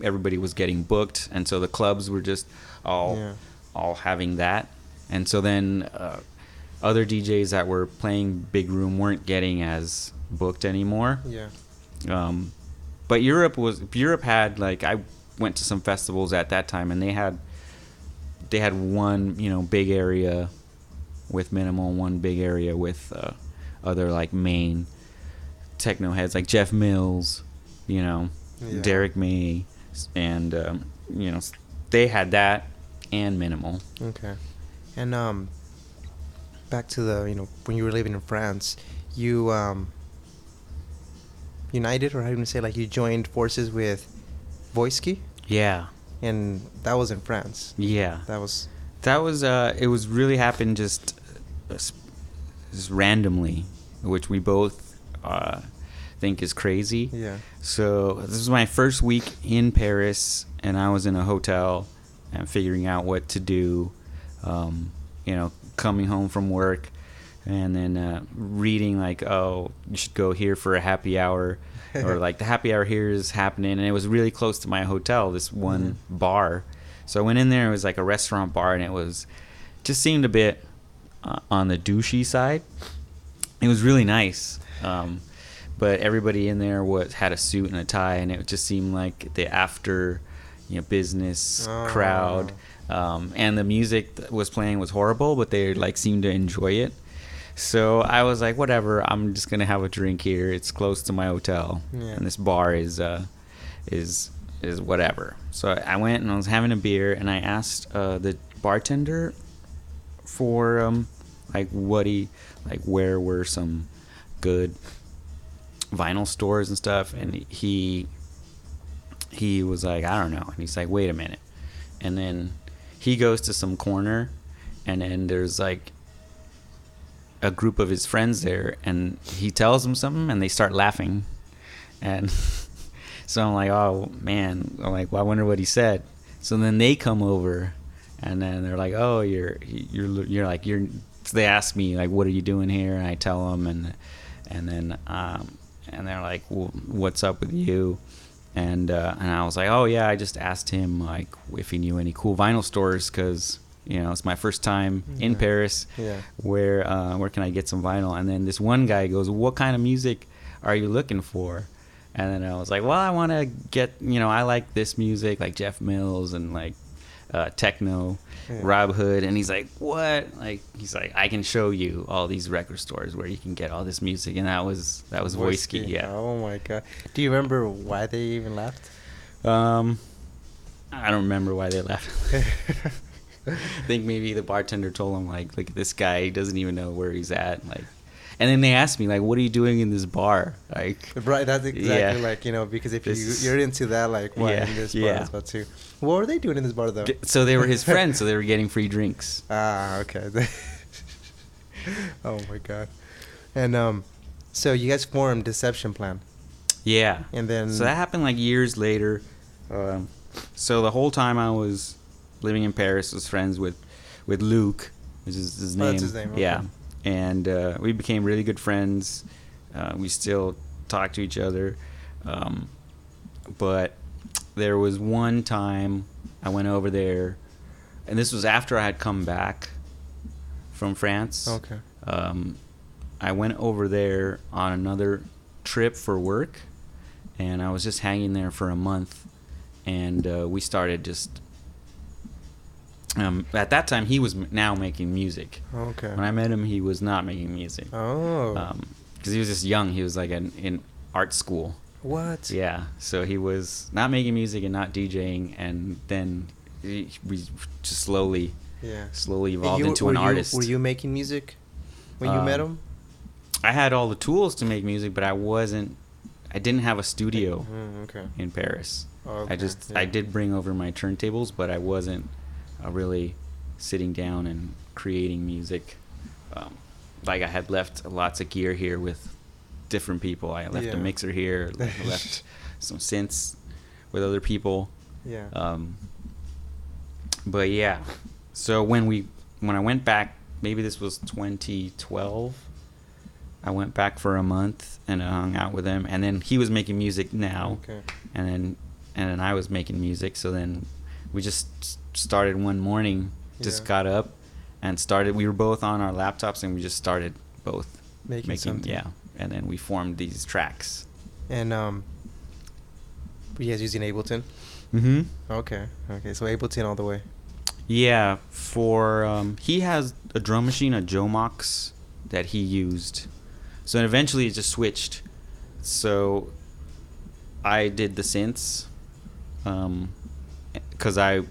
everybody was getting booked, and so the clubs were just all having that, and so then other DJs that were playing big room weren't getting as booked anymore. Yeah. But Europe had like, I went to some festivals at that time, and they had one big area with minimal, one big area with other like main techno heads like Jeff Mills, Derek May, and they had that and minimal. Okay. And back to the when you were living in France, you united, or how do you say, like you joined forces with Voisky? Yeah. And that was in France. Yeah. That was it was really happened just randomly, which we both think is crazy. Yeah. So this was my first week in Paris, and I was in a hotel and figuring out what to do, coming home from work, and then reading like, oh, you should go here for a happy hour, or like the happy hour here is happening, and it was really close to my hotel, this one bar. So I went in there. It was like a restaurant bar, and it was just seemed a bit on the douchey side. It was really nice. But everybody in there had a suit and a tie, and it just seemed like the after, business crowd. And the music that was playing was horrible, but they like seemed to enjoy it. So I was like, whatever, I'm just gonna have a drink here. It's close to my hotel, and this bar is whatever. So I went and I was having a beer, and I asked the bartender for where were some good vinyl stores and stuff, and he was like, I don't know, and he's like, wait a minute, and then he goes to some corner, and then there's like a group of his friends there, and he tells them something, and they start laughing, and so I'm like, oh man, I'm like, well, I wonder what he said. So then they come over, and then they're like, oh, you're like you're. So they ask me like, what are you doing here? And I tell them, and then and they're like, well, what's up with you? And I was like, oh yeah, I just asked him like if he knew any cool vinyl stores, because it's my first time in Paris. Yeah. Where can I get some vinyl? And then this one guy goes, what kind of music are you looking for? And then I was like, well, I want to get, I like this music, like Jeff Mills and like techno, Rob Hood. And he's like, what? Like, he's like, I can show you all these record stores where you can get all this music. And that was Voisky. Yeah. Oh my God. Do you remember why they even left? I don't remember why they left. I think maybe the bartender told him like, look at this guy, he doesn't even know where he's at. Like, and then they asked me like, what are you doing in this bar? Like, right, that's exactly like, because if you're into that, like, why in this bar as well too? What were they doing in this bar though? So they were his friends, so they were getting free drinks. Ah, okay. Oh my God. And so you guys formed Deception Plan. Yeah. And then so that happened like years later. So the whole time I was living in Paris, was friends with Luke, which is his name. That's his name. Okay. Yeah. And we became really good friends. We still talk to each other. But there was one time I went over there, and this was after I had come back from France. Okay. I went over there on another trip for work, and I was just hanging there for a month, and we started just... at that time, he was now making music. Okay. When I met him, he was not making music. Oh. Because he was just young. He was like in art school. What? Yeah. So he was not making music and not DJing, and then we just slowly evolved into an artist. Were you making music when you met him? I had all the tools to make music, but I didn't have a studio in Paris. Okay. I did bring over my turntables, but I wasn't really sitting down and creating music. Like I had left lots of gear here with different people. I left a mixer here, left some synths with other people. Yeah. But yeah, so when I went back, maybe this was 2012, I went back for a month and I hung out with him, and then he was making music now. Okay. And then I was making music, so then we just started one morning, just got up and started. We were both on our laptops, and we just started both making something. Yeah, and then we formed these tracks. And were you guys using Ableton? Mm-hmm. Okay, so Ableton all the way. Yeah, for he has a drum machine, a Jomox, that he used. So eventually it just switched. So I did the synths, because I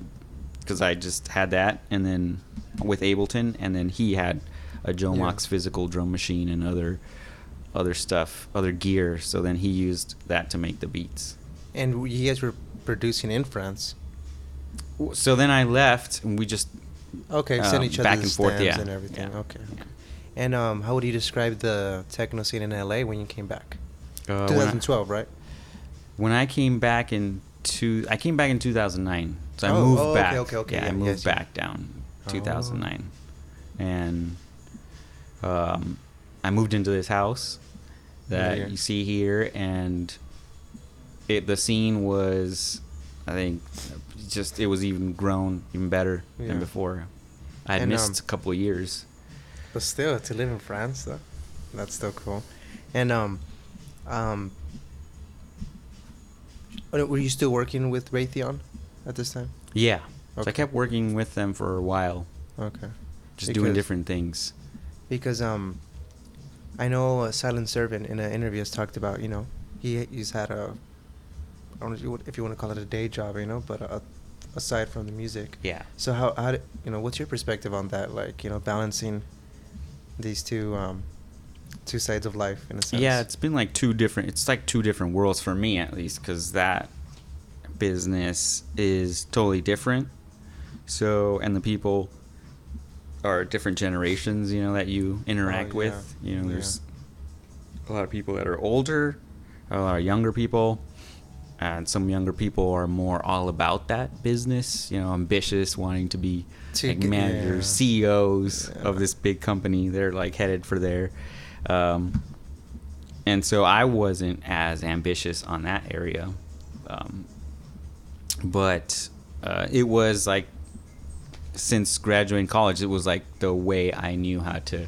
just had that, and then with Ableton, and then he had a Jomox physical drum machine and other stuff, other gear. So then he used that to make the beats. And you guys were producing in France. So then I left, and we just send each other back and forth, and everything. Yeah. Okay. And how would you describe the techno scene in LA when you came back? 2012, right? When I came back in 2009. So I moved back. Okay. Yeah, I moved back down 2009. And I moved into this house that you see here, and the scene was, I think, it was even grown even better than before. I had missed a couple of years. But still, to live in France, though, that's still cool. And were you still working with Raytheon at this time? Yeah. Okay. So I kept working with them for a while. Okay. Just doing different things. Because I know Silent Servant in an interview has talked about, he's had I don't know if you want to call it a day job, but aside from the music. Yeah. So how what's your perspective on that? Like, balancing these two sides of life in a sense. Yeah, it's been like two different worlds for me, at least, because that business is totally different. So, and the people are different generations, you know, that you interact yeah. with. You know, Yeah. there's a lot of people that are older, a lot of younger people, and some younger people are more all about that business, you know, ambitious, wanting to be like managers, CEOs of this big company. They're like headed for there. And so I wasn't as ambitious on that area. But it was like, since graduating college, it was like the way I knew how to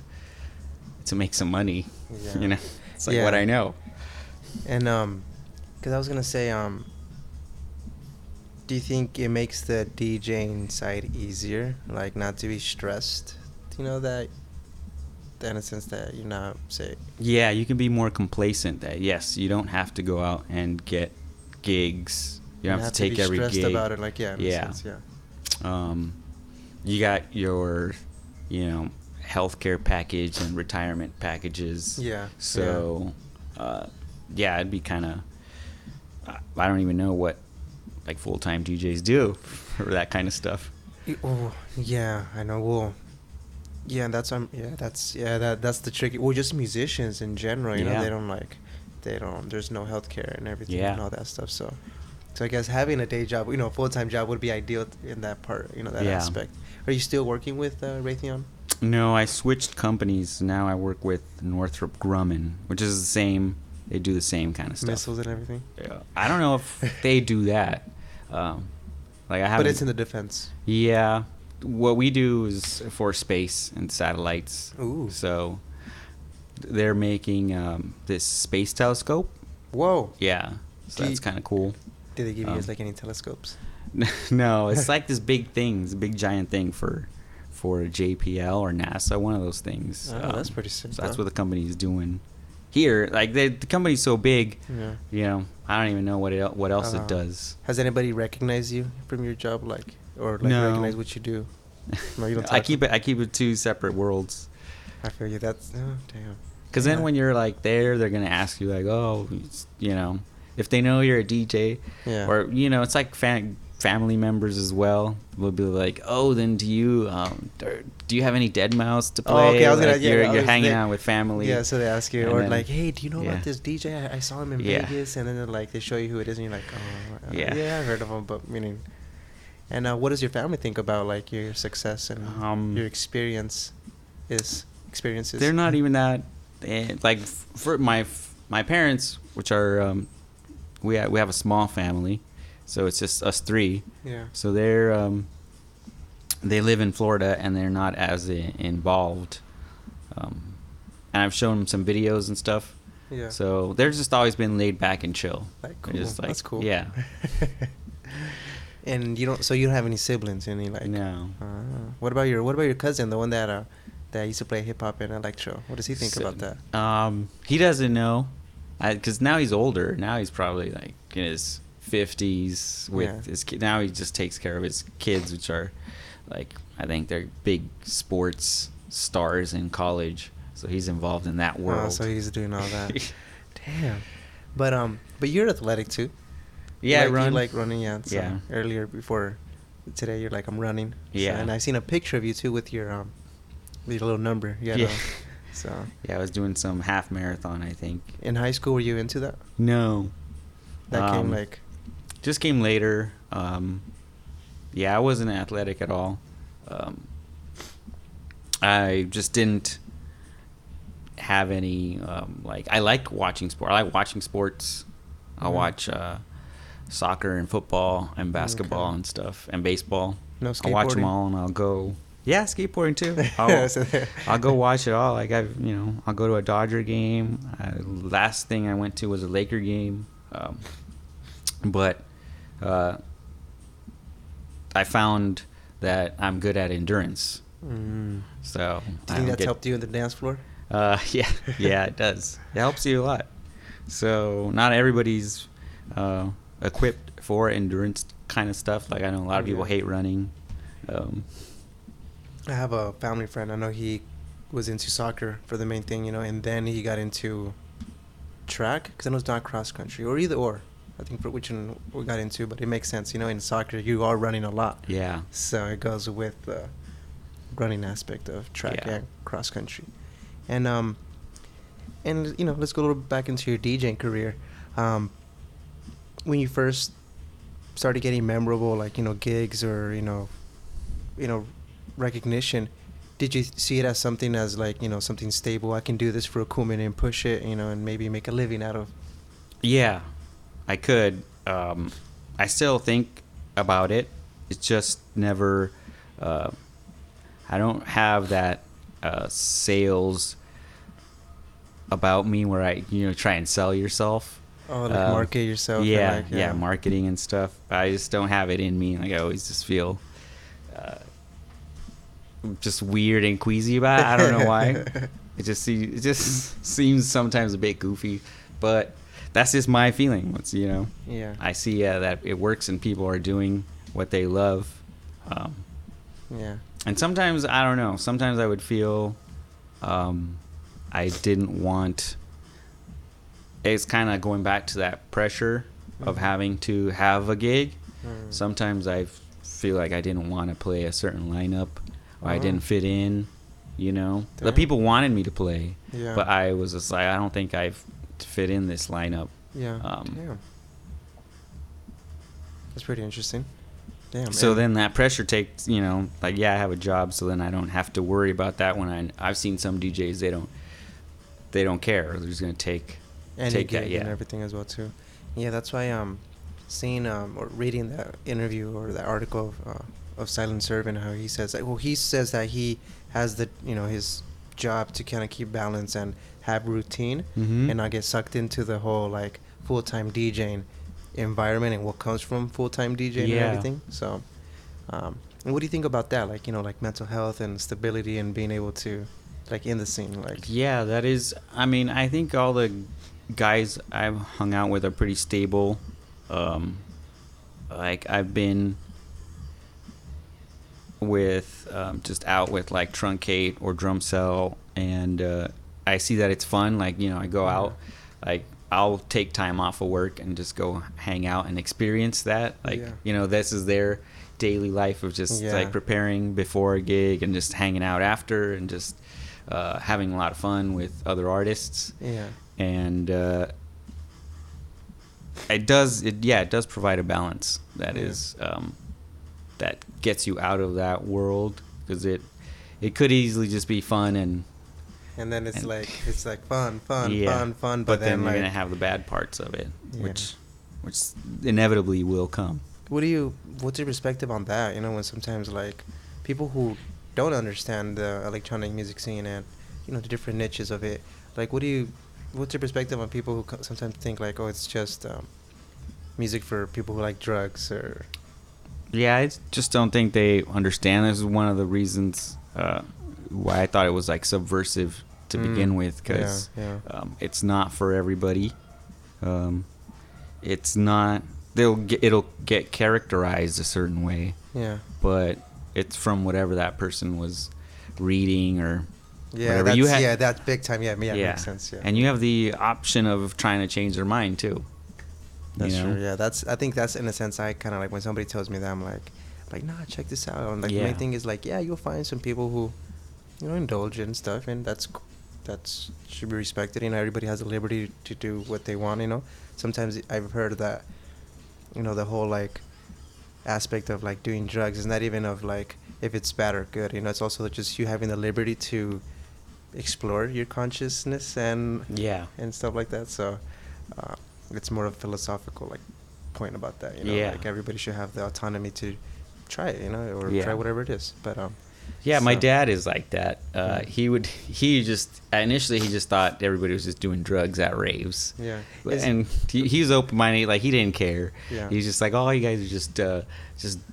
make some money. Yeah. You know, it's like what I know. And because I was gonna say, do you think it makes the DJing side easier, like not to be stressed? You know that in a sense that you're not say. Yeah, you can be more complacent. That yes, you don't have to go out and get gigs. You don't have to take every stressed gig. about it, like in a sense, you got your, you know, healthcare package and retirement packages. Yeah. So, yeah, it'd be kind of. I don't even know what like full-time DJs do for that kind of stuff. Oh yeah, I know. Well, yeah, that's that's the tricky. Well, just musicians in general, you know, they don't. There's no healthcare and everything and all that stuff. So I guess having a day job, you know, a full-time job would be ideal in that part, you know, that aspect. Are you still working with Raytheon? No, I switched companies. Now I work with Northrop Grumman, which is the same. They do the same kind of stuff. Missiles and everything. Yeah. I don't know if they do that. Like I haven't. But it's in the defense. Yeah, what we do is for space and satellites. Ooh. So they're making this space telescope. Whoa. Yeah. So that's kind of cool. Did they give you guys like any telescopes? No, it's like this big thing, this big giant thing for JPL or NASA, one of those things. Oh, that's pretty sick. So that's what the company's doing here. Like the company's so big, you know, I don't even know what else it does. Has anybody recognized you from your job, like, or like No. recognize what you do? No, you don't. I keep it two separate worlds. I feel you. That's damn. Because then when you're like there, they're gonna ask you like, oh, you know, if they know you're a DJ, or you know, it's like family members as well will be like, oh, then do you have any Dead Mouse to play? Oh, okay, I was like gonna. you're hanging out with family. Yeah, so they ask you, and or then, like, hey, do you know about this DJ? I saw him in Vegas, and then they're like, they show you who it is, and you're like, oh, yeah, I've heard of him, but meaning. And what does your family think about like your success and your experiences? They're not even that. Like for my parents, which are we have a small family, so it's just us three. Yeah. So they live in Florida and they're not as involved. And I've shown them some videos and stuff. Yeah. So they're just always been laid back and chill. Like, cool. Just like, that's cool. Yeah. And you don't have any siblings, any like? No. What about your cousin, the one that used to play hip hop and electro? What does he think about that? He doesn't know, because now he's older. Now he's probably like in his 50s with his kid. Now he just takes care of his kids, which are like, I think they're big sports stars in college. So he's involved in that world. Oh, so he's doing all that. Damn. But you're athletic too. Yeah, I run. You like running, So yeah. Earlier before today, you're like, I'm running. Yeah. So, and I seen a picture of you too with your little number. Yeah. So. Yeah, I was doing some half marathon, I think. In high school, were you into that? No. That came like. Just came later. Yeah, I wasn't athletic at all. I just didn't have any like. I like watching sport. I like watching sports. I watch soccer and football and basketball and stuff and baseball. No skateboarding? I'll watch them all and I'll go. Yeah, skateboarding too. I'll go watch it all. Like I'll go to a Dodger game. Last thing I went to was a Laker game. But I found that I'm good at endurance. So do you think that's helped you in the dance floor? Yeah, it does. It helps you a lot. So not everybody's equipped for endurance kind of stuff. Like I know a lot of people hate running. I have a family friend. I know he was into soccer for the main thing, and then he got into track, because I know it's not cross country or either or. I think for which one we got into, but it makes sense. You know, in soccer, you are running a lot. Yeah. So it goes with the running aspect of track and cross country. And you know, let's go a little bit back into your DJing career. When you first started getting memorable, like, you know, gigs or, you know, recognition, did you see it as something as like, you know, something stable? I can do this for a cool minute and push it, you know, and maybe make a living out of. Yeah, I could. I still think about it. It's just never. I don't have that sales about me where I, you know, try and sell yourself. Oh, like market yourself. Yeah, like, yeah, marketing and stuff. I just don't have it in me. Like I always just feel just weird and queasy about it. I don't know why. It just seems sometimes a bit goofy, but that's just my feeling. It's, you know. Yeah. I see that it works and people are doing what they love. Yeah. And sometimes I don't know. Sometimes I would feel I didn't want. It's kind of going back to that pressure of having to have a gig. Sometimes I feel like I didn't want to play a certain lineup, or I didn't fit in. You know, the people wanted me to play, but I was just like, I don't think I fit in this lineup. Yeah. Damn. That's pretty interesting. Damn. So then that pressure takes, you know, like, yeah, I have a job, so then I don't have to worry about that. When I've seen some DJs, they don't care. They're just gonna take gig that, and everything as well too. Yeah, that's why seeing or reading that interview or that article of Silent Servant, how he says that, well, he says that he has the, you know, his job to kind of keep balance and have routine and not get sucked into the whole like full-time DJing environment and what comes from full-time DJing and everything. So and what do you think about that, like, you know, like mental health and stability and being able to, like, in the scene? Like, yeah, that is, I mean, I think all the guys I've hung out with are pretty stable. Like I've been with just out with like Truncate or Drum Cell, and I see that it's fun. Like, you know, I go out, like I'll take time off of work and just go hang out and experience that. Like, you know, this is their daily life of just like preparing before a gig and just hanging out after and just having a lot of fun with other artists. Yeah. And it does provide a balance that is that gets you out of that world, because it could easily just be fun and then it's like fun, but then you're like, gonna have the bad parts of it, which inevitably will come. What's your perspective on that? You know, when sometimes like people who don't understand the electronic music scene and, you know, the different niches of it, like, what's your perspective on people who sometimes think like, oh, it's just music for people who like drugs? Or yeah, I just don't think they understand. This is one of the reasons why I thought it was like subversive to begin with, because it's not for everybody. It's not. It'll get characterized a certain way. Yeah. But it's from whatever that person was reading or whatever. That's big time. Yeah, makes sense. Yeah. And you have the option of trying to change their mind too. That's true. Yeah, I think that's, in a sense, I kind of like when somebody tells me that, I'm like, nah, check this out. And like the main thing is like, yeah, you'll find some people who, you know, indulge in stuff, and that's should be respected. You know, everybody has the liberty to do what they want. You know, sometimes I've heard that, you know, the whole like aspect of like doing drugs is not even of like if it's bad or good. You know, it's also just you having the liberty to explore your consciousness and stuff like that. So it's more of a philosophical like point about that. You know, like everybody should have the autonomy to try it. You know, or try whatever it is. But my dad is like that. He just initially he just thought everybody was just doing drugs at raves. Yeah. And he's open-minded, like he didn't care. Yeah. He's just like, oh, you guys are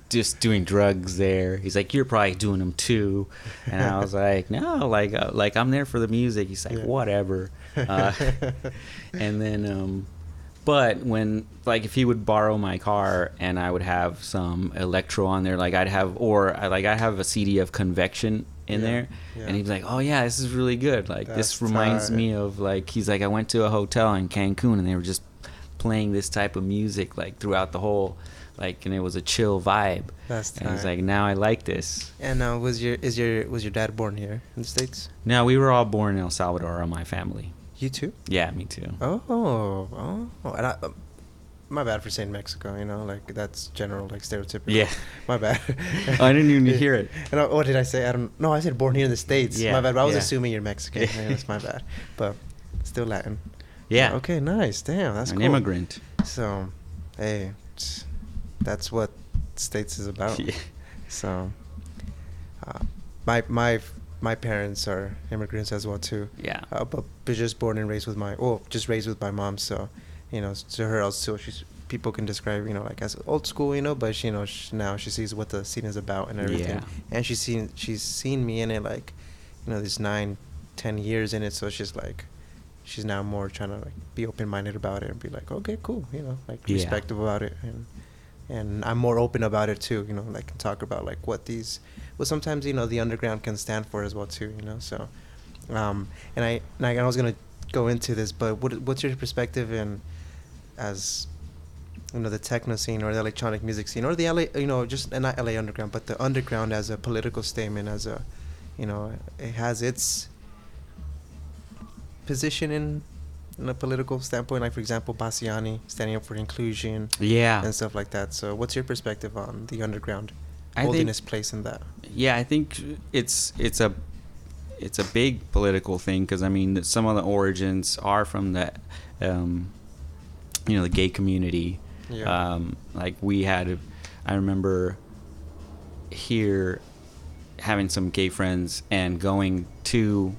just doing drugs there. He's like, you're probably doing them too. And I was like, no, like I'm there for the music. He's like, whatever. And then but when, like, if he would borrow my car and I would have some electro on there, like I'd have a CD of Convection in there, and he'd be like, oh yeah, this is really good. Like, this reminds me of, like, he's like, I went to a hotel in Cancun and they were just playing this type of music like throughout the whole, like, and it was a chill vibe. That's and it's tight. like, now I like this. And was your dad born here in the States? Now, we were all born in El Salvador, my family. You too? Yeah, me too. Oh. And my bad for saying Mexico, you know, like that's general, like stereotypical. Yeah. My bad. I didn't even hear it. And what did I say? I don't know. I said born here in the States. Yeah, My bad. But I was yeah. assuming you're Mexican. Yeah, that's my bad. But still Latin. Yeah. Okay, nice. Damn, that's An cool. immigrant. So, hey, that's what States is about. Yeah. So, my parents are immigrants as well too. Yeah. But just born and raised with just raised with my mom. So, you know, to her also people can describe, you know, like as old school, you know, but she, you know, now she sees what the scene is about and everything. Yeah. And she's seen me in it, like, you know, this 9-10 years in it. So she's like, she's now more trying to like be open-minded about it and be like, okay, cool, you know, like Yeah. respectful about it. And I'm more open about it too, you know, like can talk about like what sometimes, you know, the underground can stand for as well too, you know. So, and I was gonna go into this, but what's your perspective as, you know, the techno scene or the electronic music scene or the LA, you know, just not LA underground, but the underground as a political statement, as a, you know, it has its position in a political standpoint, like for example Bassiani standing up for inclusion, Yeah. and stuff like that. So what's your perspective on the underground I holding think- its place in that? Yeah, I think it's a big political thing, because I mean some of the origins are from the you know, the gay community. Yeah. Like I remember here having some gay friends and going to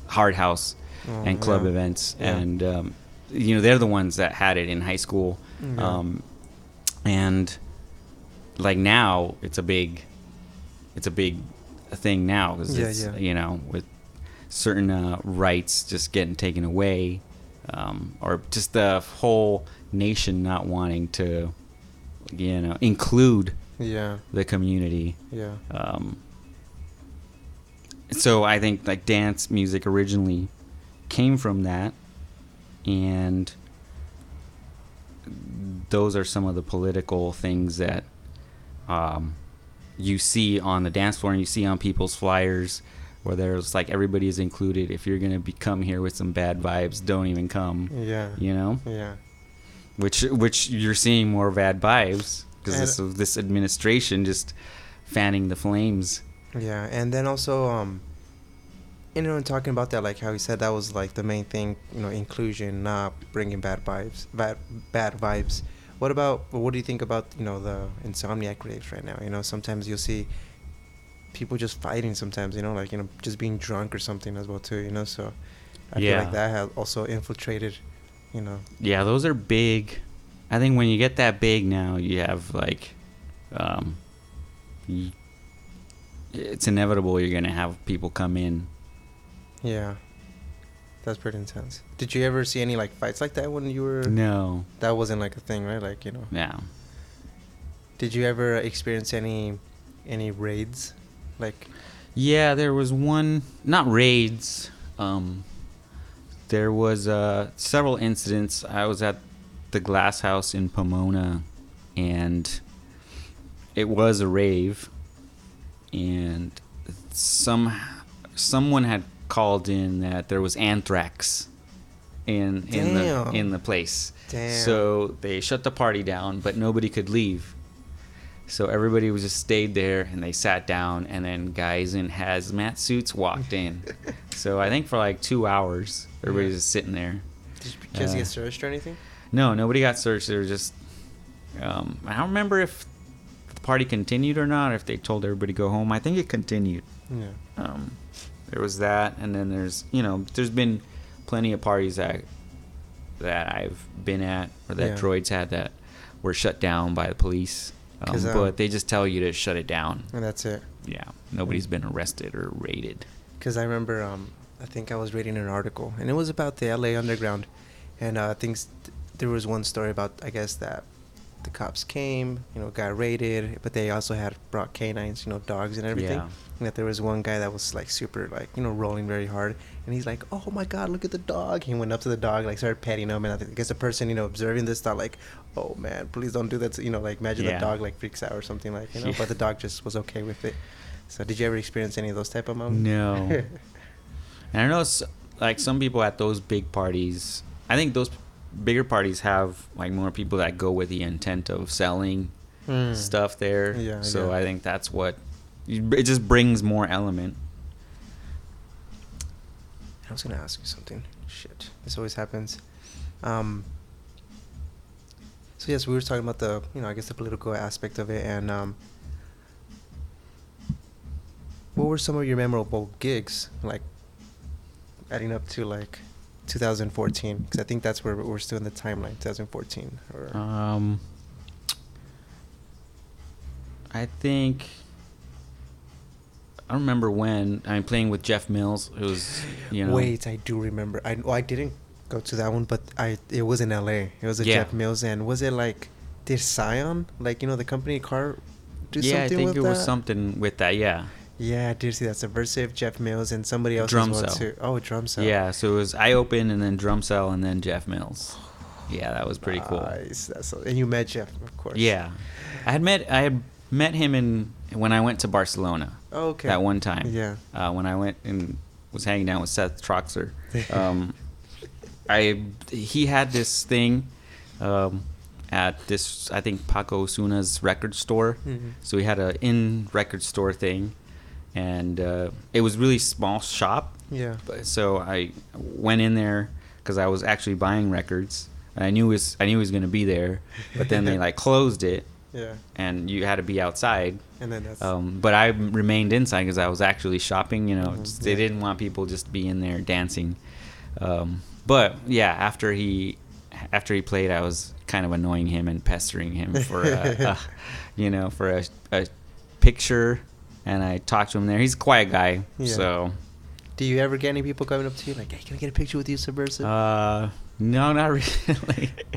Hard House and club yeah. events, Yeah. and you know, they're the ones that had it in high school. Yeah. And like now it's a big thing now, because Yeah, it's, yeah. you know, with certain rights just getting taken away, or just the whole nation not wanting to, you know, include Yeah. the community. Yeah. So I think like dance music originally came from that, and those are some of the political things that you see on the dance floor and you see on people's flyers, where there's like everybody is included. If you're gonna come here with some bad vibes, don't even come. Yeah. You know, Yeah. which you're seeing more bad vibes because And- this administration just fanning the flames. Yeah, and then also, you know, in talking about that, like how he said that was like the main thing, you know, inclusion, not bringing bad vibes. What do you think about, you know, the insomniac raves right now? You know, sometimes you'll see people just fighting sometimes, you know, like, you know, just being drunk or something as well too, you know. So I feel Yeah. like that has also infiltrated, you know. Yeah, those are big. I think when you get that big now, you have like, it's inevitable you're gonna have people come in. Yeah, that's pretty intense. Did you ever see any like fights like that when you were? No. That wasn't like a thing, right? Like, you know. Yeah. Did you ever experience any raids, like? Yeah, there was one, not raids. There was several incidents. I was at the Glass House in Pomona, and it was a rave, and someone had called in that there was anthrax in the place. Damn. So they shut the party down, but nobody could leave. So everybody was just stayed there, and they sat down, and then guys in hazmat suits walked in. So I think for like 2 hours, everybody was just sitting there. Did you guys get searched or anything? No, nobody got searched. They were just, I don't remember if the party continued or not, or if they told everybody to go home. I think it continued. Yeah. There was that, and then there's been plenty of parties that I've been at, or that Yeah. Droids had, that were shut down by the police. But they just tell you to shut it down. And that's it. Yeah, nobody's been arrested or raided. Because I remember, I think I was reading an article, and it was about the LA Underground, and there was one story about, I guess, that the cops came, got raided, but they also had brought canines, dogs and everything. Yeah. And that there was one guy that was like super like rolling very hard, and he's like, "Oh my God, look at the dog!" He went up to the dog, like started petting him, and I guess the person observing this thought like, "Oh man, please don't do that." Like imagine the dog like freaks out or something like but the dog just was okay with it. So did you ever experience any of those type of moments? No. And I know like some people at those big parties, I think those bigger parties have like more people that go with the intent of selling stuff there. Yeah. So yeah. I think that's what it just brings more element. I was gonna ask you something. Shit, this always happens. So yes, we were talking about the I guess the political aspect of it, and what were some of your memorable gigs like adding up to like 2014? Because I think that's where we're still in the timeline, 2014. Or I think I don't remember when. I mean, playing with Jeff Mills. It was Wait, I do remember. I didn't go to that one, but it was in LA. It was a Jeff Mills, and was it like did Scion the company car do something with that? Yeah, I think it was something with that. Yeah. Yeah, I did see that. Subversive, Jeff Mills, and somebody else Drum as well Cell. too. Oh, Drum Cell. Yeah, so it was I Open and then Drum Cell and then Jeff Mills. Yeah, that was pretty cool. Nice. And you met Jeff, of course. Yeah, I had met him when I went to Barcelona. Oh, okay. That one time. Yeah. When I went and was hanging out with Seth Troxler. He had this thing at this, I think, Paco Osuna's record store. Mm-hmm. So he had a in record store thing. And it was really small shop. Yeah. So I went in there because I was actually buying records. And I knew he was going to be there, but then they like closed it. Yeah. And you had to be outside. And then that's. But I remained inside because I was actually shopping. Mm-hmm. They didn't want people just be in there dancing. But yeah, after he played, I was kind of annoying him and pestering him for for a picture. And I talked to him there. He's a quiet guy, so. Do you ever get any people coming up to you like, "Hey, can I get a picture with you, Subversive?" No, not really.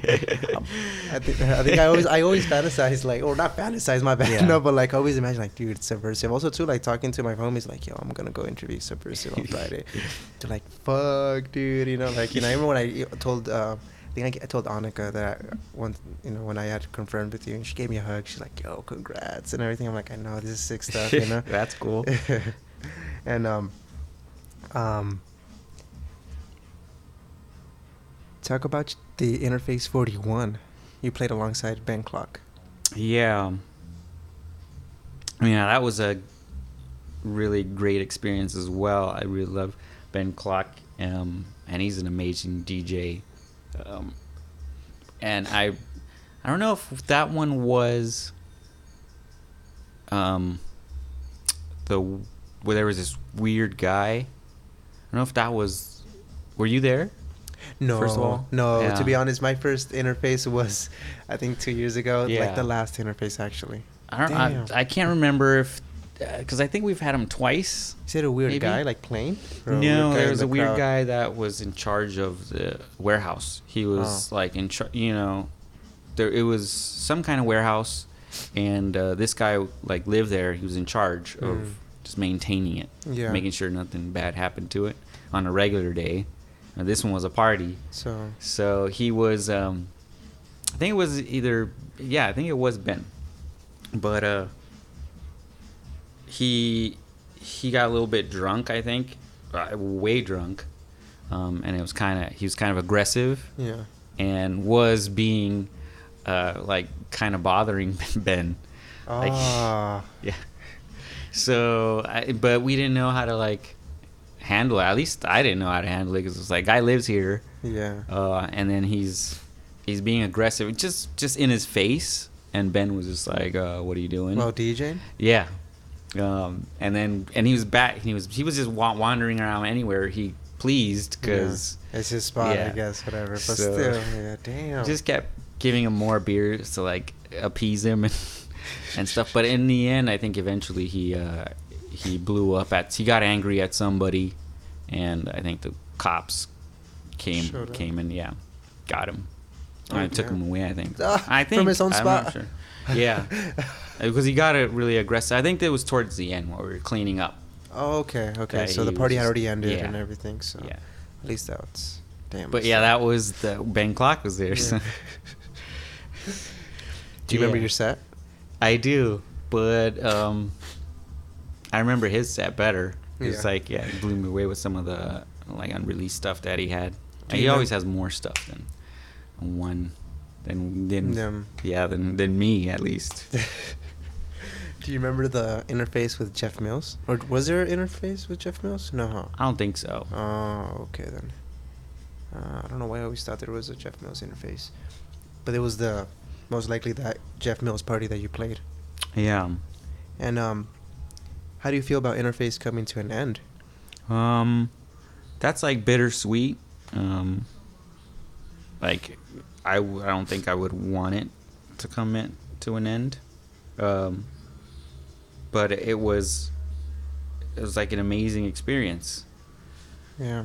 I think I always fantasize like, or not fantasize, my bad. Yeah. No, but like always imagine like, dude, it's Subversive. Also too, like talking to my homies like, "Yo, I'm gonna go interview Subversive on Friday." They're like, "Fuck, dude," I remember when I told. I told Annika that once, when I had confirmed with you, and she gave me a hug. She's like, "Yo, congrats," and everything. I'm like, "I know, this is sick stuff," That's cool. And talk about the Interface 41. You played alongside Ben Clark. Yeah. I mean, that was a really great experience as well. I really love Ben Clark, and he's an amazing DJ. And I don't know if that one was where there was this weird guy. I don't know if that was. Were you there? No, first of all? no. Yeah. To be honest, my first interface was, I think, 2 years ago. Yeah. Like the last interface, actually. I can't remember if, because I think we've had him twice. Is it a weird Maybe? guy like playing? No, there was a weird guy that was in charge of the warehouse. He was like in charge. It was some kind of warehouse, and this guy like lived there. He was in charge of just maintaining it, making sure nothing bad happened to it on a regular day. Now, this one was a party, so he was. I think it was I think it was Ben, but he got a little bit drunk. I think, way drunk, and he was kind of aggressive. Yeah. And was being like kind of bothering Ben. Ah. Yeah. So, but we didn't know how to like handle it. At least I didn't know how to handle it because it's like, guy lives here. Yeah. And then he's being aggressive, just in his face. And Ben was just like, "What are you doing?" Well, DJing. Yeah. And he was back. He was just wandering around anywhere he pleased because it's his spot, I guess, whatever. But still, damn. Just kept giving him more beers to like appease him and stuff. But in the end, I think eventually he blew up he got angry at somebody, and I think the cops came and got him. I took him away, I think. From his own I'm spot. not sure. Yeah. Because he got it really aggressive. I think that was towards the end while we were cleaning up. Oh, okay. Yeah, So the he party was had already just- ended yeah. and everything. So Yeah. at least that's damn. But yeah, that was the Ben Clark was there. Yeah. So. Do you remember Yeah. your set? I do, but I remember his set better. It's Yeah. like it blew me away with some of the like unreleased stuff that he had. Do He you always know- has more stuff than one than Them. yeah than me at least. Do you remember the interface with Jeff Mills? Or was there an interface with Jeff Mills? No, huh? I don't think so. Oh, okay then. I don't know why I always thought there was a Jeff Mills interface. But it was the most likely that Jeff Mills party that you played. Yeah. And how do you feel about interface coming to an end? That's like bittersweet. Like I don't think I would want it to come to an end. But it was like an amazing experience. Yeah,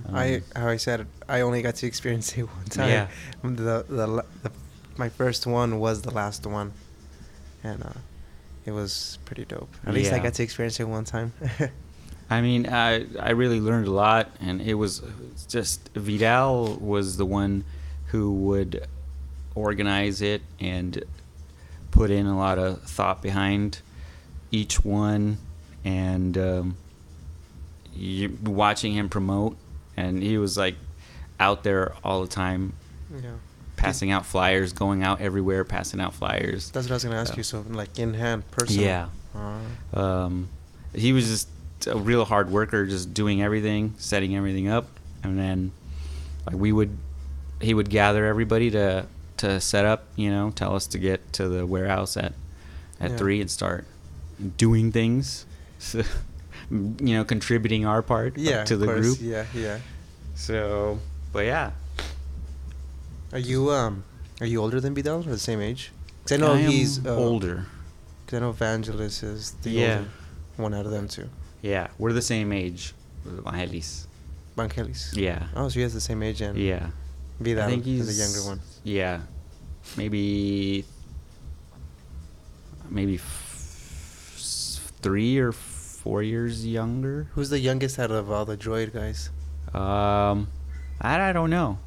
how I said, I only got to experience it one time. Yeah. My first one was the last one, and it was pretty dope. At least I Yeah. got to experience it one time. I mean, I really learned a lot, and it was just Vidal was the one who would organize it and put in a lot of thought behind each one, and watching him promote, and he was like out there all the time, Yeah, passing out flyers, going out everywhere, passing out flyers. that's what I was gonna ask you. So like in hand, personal. Yeah. He was just a real hard worker, just doing everything, setting everything up, and then like he would gather everybody to set up, tell us to get to the warehouse at Yeah. 3 and start doing things, so, contributing our part Yeah, to of the course. group. Yeah. So, but yeah. Are you older than Vidal or the same age? Because I know I am he's older. Because I know Vangelis is the Yeah. older one out of them two. Yeah, we're the same age with Vangelis. Vangelis. Yeah. Oh, so he has the same age and Yeah. Vidal I think is he's the younger one. Yeah, maybe 3 or 4 years younger. Who's the youngest out of all the droid guys? I don't know.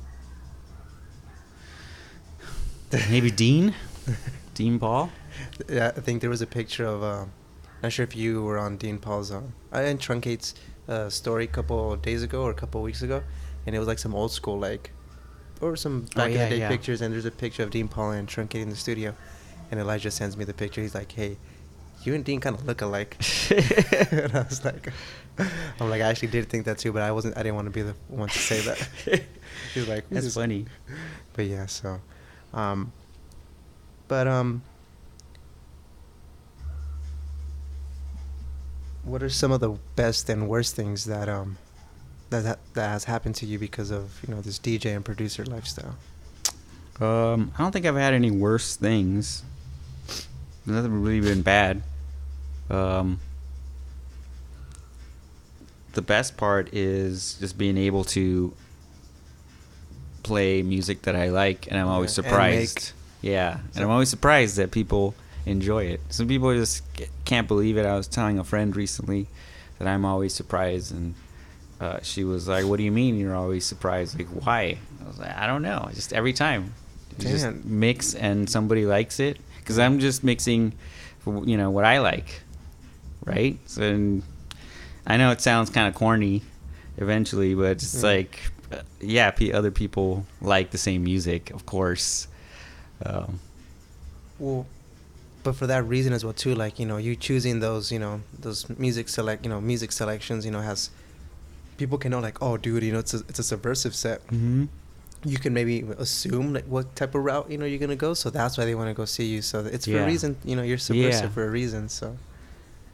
Maybe Dean Paul. Yeah, I think there was a picture of. Not sure if you were on Dean Paul's and Truncate's story a couple days ago or a couple weeks ago, and it was like some old school or some back in the day pictures, and there's a picture of Dean Paul and Truncate in the studio, and Elijah sends me the picture. He's like, "Hey, you and Dean kind of look alike." And I was like, "I'm like, I actually did think that too, but I didn't want to be the one to say that." He's like, That's funny. But yeah, so, what are some of the best and worst things that has happened to you because of this DJ and producer lifestyle? I don't think I've had any worse things. Nothing really been bad. The best part is just being able to play music that I like, and I'm always Yeah, and surprised. And I'm always surprised that people enjoy it. Some people just can't believe it. I was telling a friend recently that I'm always surprised, and she was like, "What do you mean you're always surprised? Like, why?" I was like, "I don't know. Just every time, you just Damn. mix and somebody likes it, because I'm just mixing, what I like, right?" So, and I know it sounds kind of corny, eventually, but it's like, other people like the same music, of course. Well, but for that reason as well too, like you choosing those those music selections has people can know like, oh dude, it's a Subversive set. Mm-hmm. You can maybe assume like what type of route you're gonna go, so that's why they want to go see you. So it's for a reason. You're Subversive for a reason. So.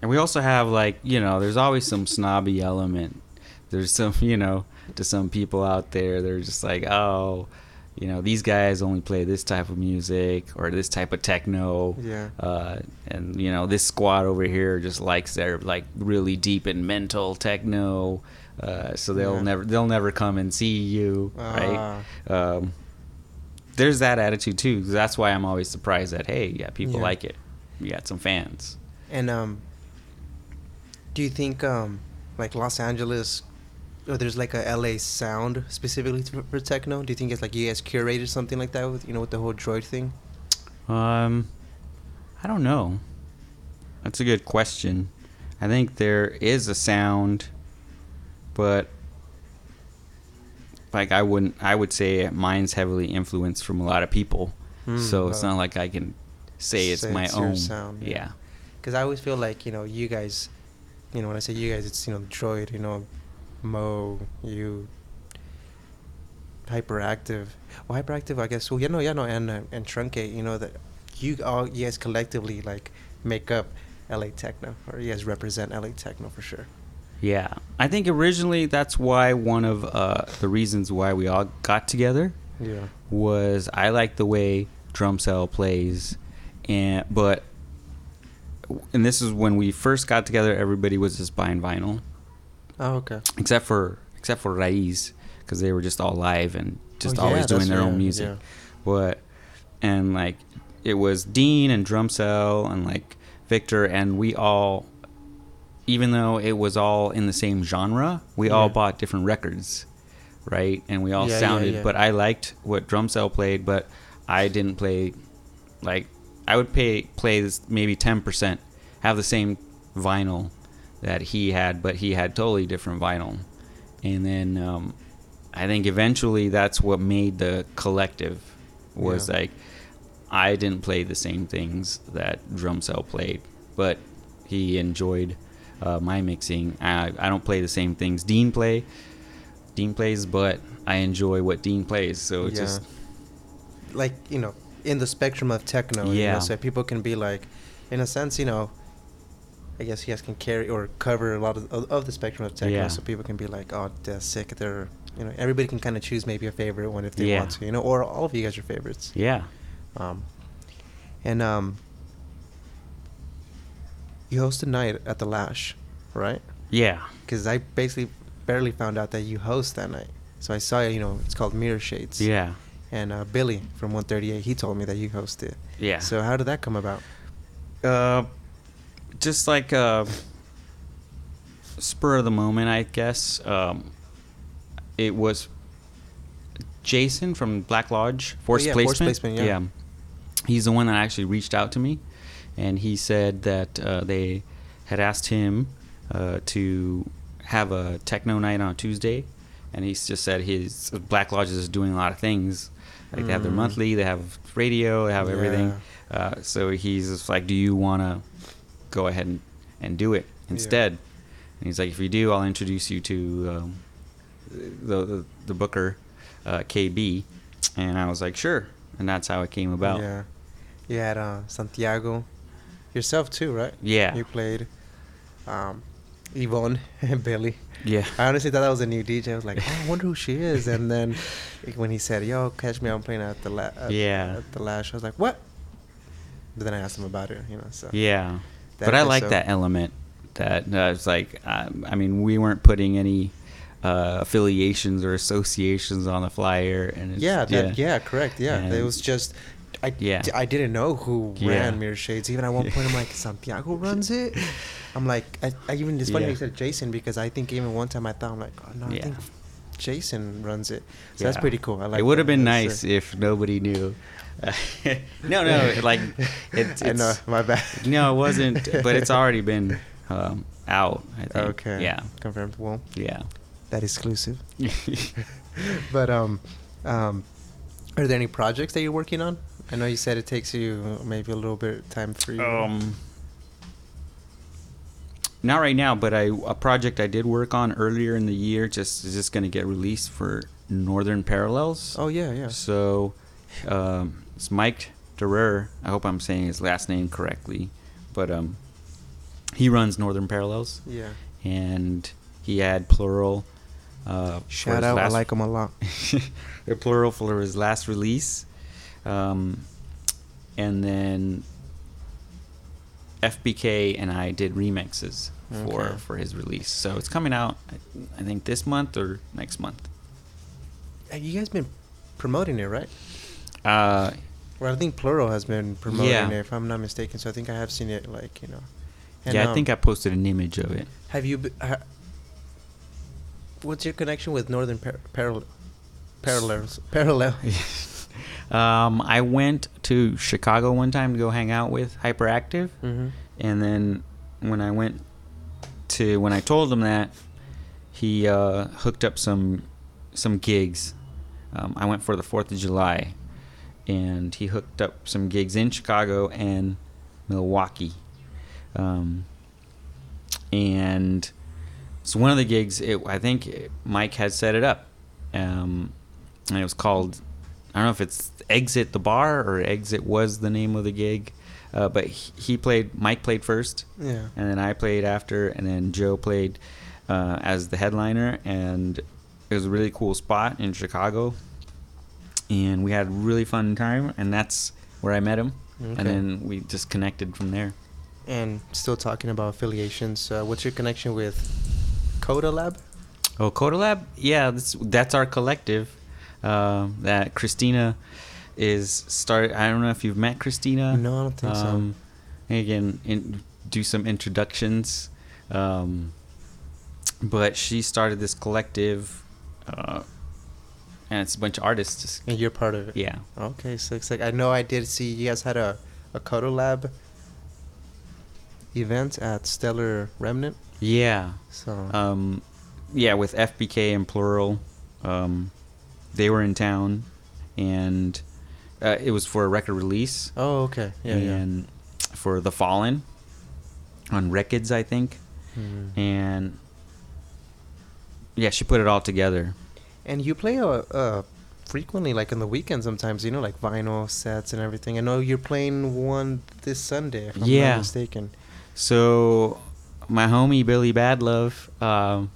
And we also have there's always some snobby element. There's some to some people out there, they're just like, oh, these guys only play this type of music or this type of techno. Yeah. And this squad over here just likes their like really deep and mental techno. So they'll never come and see you, right? there's that attitude too. That's why I'm always surprised that, hey, yeah, people Yeah. like it. We got some fans. And do you think like Los Angeles, or there's like a LA sound specifically for techno? Do you think it's like you guys curated something like that with with the whole droid thing? I don't know. That's a good question. I think there is a sound, but like I would say mine's heavily influenced from a lot of people. So it's not like I can say it's my your own sound. Yeah. Because I always feel like you guys, when I say you guys, it's Droid, Mo, you, Hyperactive. Well, Hyperactive, I guess. Well, and Truncate. That you guys collectively like make up LA techno, or you guys represent LA techno for sure. Yeah, I think originally that's why one of the reasons why we all got together was I like the way Drum Cell plays, and this is when we first got together. Everybody was just buying vinyl. Oh, okay. Except for Raiz, because they were just all live and just always doing their own music. Yeah. But and like it was Dean and Drum Cell and like Victor, and we all, even though it was all in the same genre, we all bought different records, right? And we all sounded. But I liked what Drum Cell played, but I didn't play. Like I would play this maybe 10%, have the same vinyl that he had, but he had totally different vinyl. And then I think eventually that's what made the collective was like I didn't play the same things that Drum Cell played, but he enjoyed my mixing. I don't play the same things Dean plays, but I enjoy what Dean plays. So it's just like in the spectrum of techno, so people can be like, in a sense, I guess you guys can carry or cover a lot of the spectrum of techno, so people can be like, oh, they're sick. They're, everybody can kind of choose maybe a favorite one if they want to, or all of you guys are favorites. Yeah. And you host a night at the Lash, right? Yeah. Because I basically barely found out that you host that night. So I saw, it's called Mirror Shades. Yeah. And Billy from 138, he told me that you host it. Yeah. So how did that come about? Just like spur of the moment, I guess. It was Jason from Black Lodge, Force Placement. Force Placement, yeah. He's the one that actually reached out to me, and he said that they had asked him to have a techno night on Tuesday, and he just said his Black Lodge is doing a lot of things. Like they have their monthly, they have radio, they have everything. So he's just like, do you want to go ahead and do it instead? And he's like, if you do, I'll introduce you to the booker, KB. And I was like, sure. And that's how it came about. Yeah. You had Santiago, yourself too, right? Yeah. You played Yvonne and Billy. Yeah. I honestly thought that was a new DJ. I was like, oh, I wonder who she is. And then when he said, yo, catch me, I'm playing at the at the Lash, I was like, what? But then I asked him about it, so. Yeah. But I like that element that it's like, I mean, we weren't putting any affiliations or associations on the flyer. And it's, correct. Yeah. And it was just, I didn't know who ran Mirror Shades. Even at one point, I'm like, Santiago runs it? I'm like, I even, it's funny you said Jason, because I think even one time I thought, I'm like, oh, no, I think Jason runs it. So that's pretty cool. I like it would have been nice if nobody knew. No, like it's I know, my bad. No, it wasn't, but it's already been out, I think. Okay. Yeah. Confirmed. Well, yeah. That exclusive. But are there any projects that you're working on? I know you said it takes you maybe a little bit of time for you. Not right now, but a project I did work on earlier in the year is just going to get released for Northern Parallels. Oh yeah. So it's Mike Durer. I hope I'm saying his last name correctly, but he runs Northern Parallels. Yeah. And he had Plural. Shout out, I like him a lot. The Plural for his last release, and then FBK and I did remixes for his release. So it's coming out, I think, this month or next month. You guys been promoting it, right? Uh, Well, I think Plural has been promoting Yeah. it, if I'm not mistaken. So I think I have seen it, like, you know. And, yeah, I think I posted an image of it. Have you? What's your connection with Northern Parallel? I went to Chicago one time to go hang out with Hyperactive, Mm-hmm. and then when I told him that, he hooked up some gigs. I went for the 4th of July, and he hooked up some gigs in Chicago and Milwaukee. And so one of the gigs, I think Mike had set it up, and it was called, I don't know if it's Exit the Bar or Exit was the name of the gig, but Mike played first, Yeah. and then I played after, and then Joe played as the headliner, and it was a really cool spot in Chicago, and we had a really fun time, and that's where I met him, Okay. and then we just connected from there. And still talking about affiliations, what's your connection with Cota Lab? Oh, Cota Lab? Yeah, that's our collective that Christina is started. I don't know if you've met Christina. No, I don't think so. Again, do some introductions. But she started this collective, and it's a bunch of artists. And you're part of it. Yeah. Okay, so it's like, I know I did see you guys had a Cota Lab event at Stellar Remnant. Yeah. So Yeah, with FBK and Plural. They were in town, and it was for a record release. Oh, okay. Yeah, and for The Fallen on Records, I think. Mm. And yeah, she put it all together. And you play frequently, like on the weekends sometimes, you know, like vinyl sets and everything. I know you're playing one this Sunday, if I'm Yeah. not mistaken. So my homie Billy Badlove,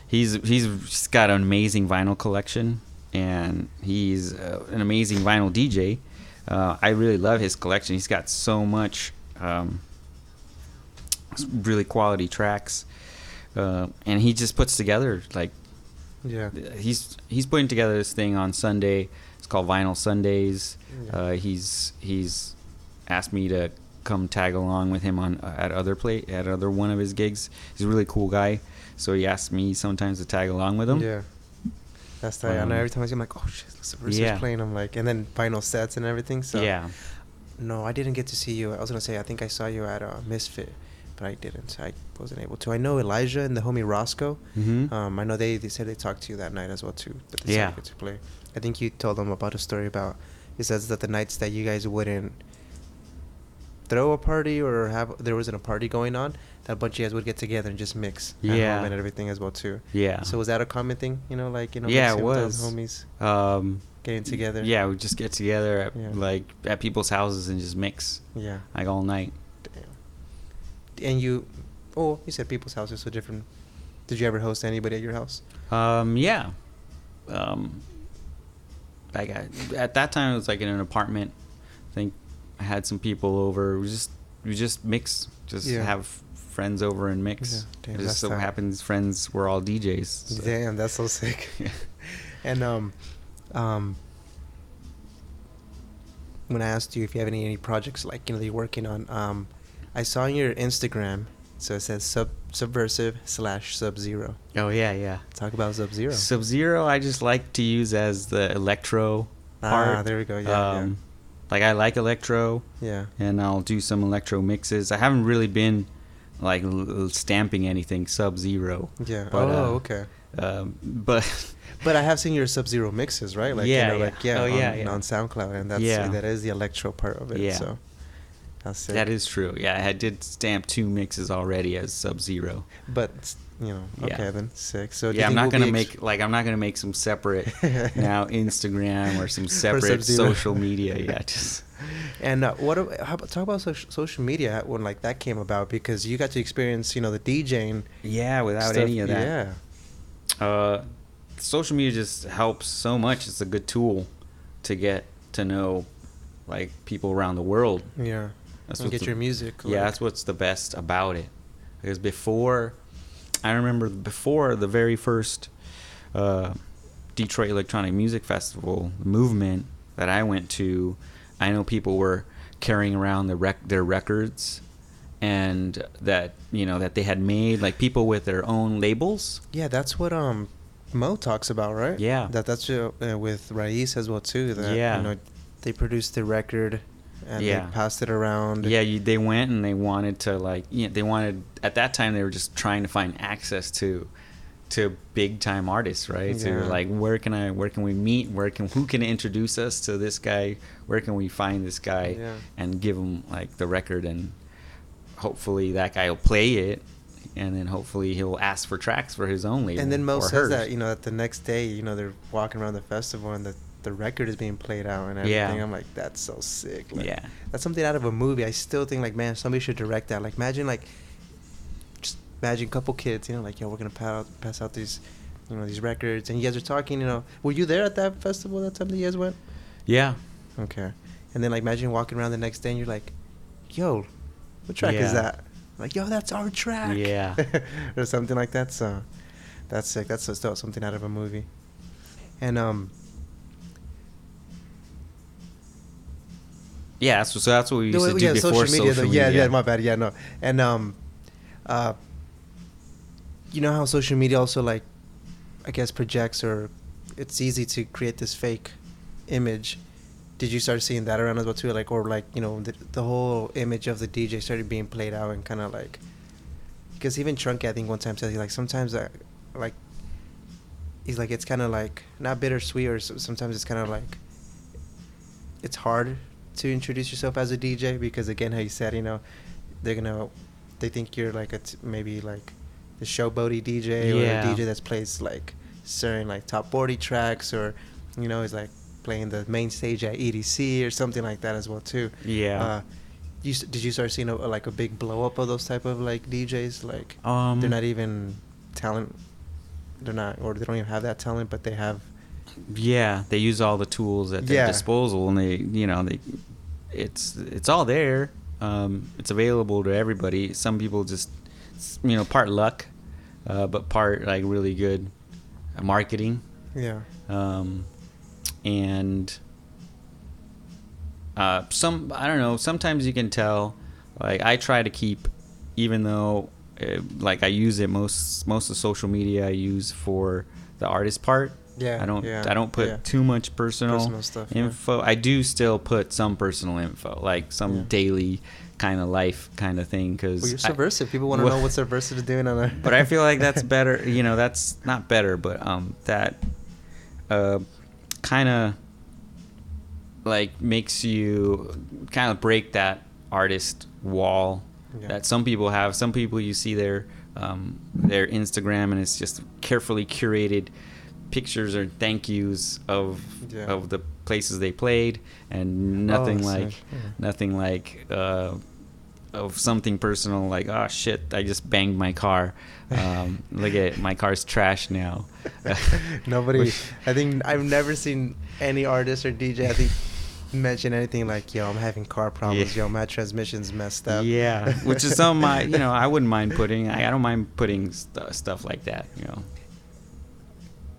he's got an amazing vinyl collection, and he's an amazing vinyl DJ. I really love his collection. He's got so much really quality tracks, and he just puts together, like, Yeah. he's putting together this thing on Sunday. It's called Vinyl Sundays. Yeah. He's asked me to come tag along with him on at other one of his gigs. He's a really cool guy, so he asked me sometimes to tag along with him. Yeah. That's the I know every time I see him, like, oh shit, Subversive's playing. I'm like, and then vinyl sets and everything. So Yeah. No, I didn't get to see you. I was gonna say, I think I saw you at Misfit, but I didn't. I wasn't able to. I know Elijah and the homie Roscoe. Mm-hmm. I know they said they talked to you that night as well too. But they Yeah. said you get to play. I think you told them about a story about. It says that the nights that you guys wouldn't throw a party or there wasn't a party going on, that a bunch of you guys would get together and just mix at Yeah. home and everything as well too. Yeah. So was that a common thing? You know, like, you know, Yeah, it mixing with all was. the homies getting together. Yeah, we just get together at, Yeah. like at people's houses and just mix Yeah. like all night. Damn. And you said people's houses, so different. Did you ever host anybody at your house? Yeah. Like at that time it was like in an apartment. I think I had some people over. We just mix, Yeah. have friends over and mix. Yeah, damn, It just that's so tight. happens friends were all DJs. So. Damn, that's so sick. And when I asked you if you have any projects, like, you know, that you're working on, I saw on your Instagram, so it says Subversive / Sub-Zero. Oh yeah. Talk about Sub-Zero. Sub-Zero I just like to use as the electro part. There we go. Yeah, Like I like electro. yeah. And I'll do some electro mixes. I haven't really been like stamping anything Sub-Zero. Yeah. But, Okay. But But I have seen your Sub-Zero mixes, right? Like, Yeah, you know, yeah. like, yeah, Oh, on, yeah, yeah. on SoundCloud, and that is the electro part of it. Yeah. So that's it. that is true. Yeah, I did stamp 2 mixes already as Sub-Zero. But, you know, Yeah. okay then, sick. So do you Yeah, I'm think not we'll gonna be I'm not gonna make some separate now Instagram or some separate Sub-Zero. social media. Yeah, just And talk about social media when like that came about, because you got to experience, you know, the DJing without stuff. any of that. Yeah. Social media just helps so much. It's a good tool to get to know like people around the world. Yeah. That's And what's get your music. Yeah, like- that's what's the best about it. Because I remember before the very first Detroit Electronic Music Festival movement, that I went to, I know people were carrying around their records, and that that they had made, like, people with their own labels. Yeah, that's what Mo talks about, right? Yeah. That's with Raiz as well too. That, Yeah. they produced the record and Yeah. they passed it around. Yeah, they went and they wanted to, like, they wanted, at that time they were just trying to find access to big time artists, right? So Yeah. like, where can we meet? Who can introduce us to this guy? Where can we find this guy? Yeah. And give him, like, the record, and hopefully that guy will play it, and then hopefully he'll ask for tracks for his own label. And then Mo or says hers. that, that the next day, they're walking around the festival and the record is being played out and everything. Yeah. I'm like, that's so sick. Like, Yeah. that's something out of a movie. I still think, like, man, somebody should direct that. Like, imagine a couple kids, like, yo, we're gonna pass out these, these records, and you guys are talking. Were you there at that festival that time that you guys went? Yeah. Okay. And then, like, imagine walking around the next day and you're like, yo, what track is Yeah. that? Like, yo, that's our track. Yeah. Or something like that. So that's sick. That's still something out of a movie. And Yeah, so that's what we used to do yeah, before social media. Yeah, my bad. Yeah, no. And you know how social media also, like, I guess, projects, or it's easy to create this fake image. Did you start seeing that around as well too? Like, or like, the whole image of the DJ started being played out, and kind of like, because even Trunky, I think one time said, he, like, sometimes like, he's like, it's kind of like not bittersweet, or sometimes it's kind of like, it's hard to introduce yourself as a DJ, because again, how you said, they think you're like maybe like the showboaty DJ, or a DJ that plays like certain like top 40 tracks, or is like playing the main stage at EDC or something like that as well too. Yeah. Did you start seeing like a big blow up of those type of like DJs? Like, they're not even talent. They're not, or they don't even have that talent, but they have. Yeah, they use all the tools at their disposal, and it's all there. It's available to everybody. Some people just, part luck, but part, like, really good marketing. Yeah. And I don't know, sometimes you can tell, like, I try to keep, even though like, I use it most of social media I use for the artist part. Yeah. I don't put too much personal stuff, info. I do still put some personal info, like some daily kind of life kind of thing, because you're Subversive. People want to know what Subversive is doing on there. But I feel like that's better. That's not better, but that kind of, like, makes you kind of break that artist wall that some people have. Some people, you see their Instagram, and it's just carefully curated pictures or thank yous of the places they played, and nothing like of something personal, like, oh shit, I just banged my car, look at it, my car's trash now. Nobody, I think I've never seen any artist or DJ, I think, mention anything like, yo, I'm having car problems, yo, my transmission's messed up. Yeah, which is some I wouldn't mind putting. I don't mind putting stuff like that.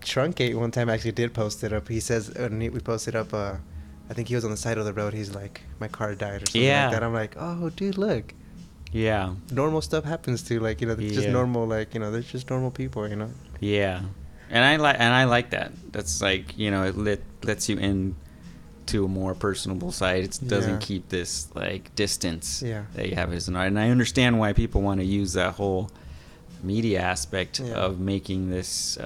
Truncate one time actually did post it up. He says, we posted up, I think he was on the side of the road. He's like, my car died or something like that. I'm like, oh, dude, look. Yeah. Normal stuff happens to, like, just normal, like, they're just normal people, Yeah. And I like that. That's like, it lets you in to a more personable side. It doesn't keep this, like, distance that you have as an artist. And I understand why people want to use that whole media aspect of making this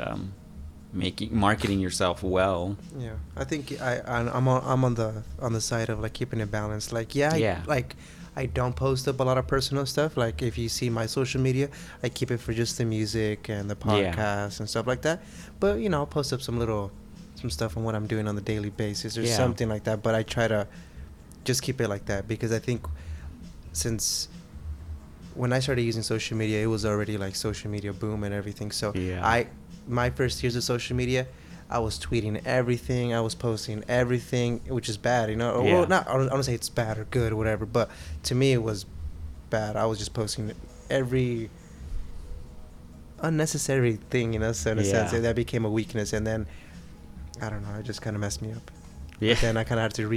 marketing yourself well. Yeah, I think I'm on the side of, like, keeping it balanced. Like, I don't post up a lot of personal stuff. Like, if you see my social media, I keep it for just the music and the podcast and stuff like that. But I'll post up some stuff on what I'm doing on the daily basis or something like that. But I try to just keep it like that, because I think since when I started using social media, it was already, like, social media boom and everything. So my first years of social media, I was tweeting everything, I was posting everything, which is bad, Well, I don't say it's bad or good or whatever, but to me it was bad. I was just posting every unnecessary thing, so in a sense that became a weakness, and then I don't know, it just kind of messed me up. Yeah. But then I kind of had to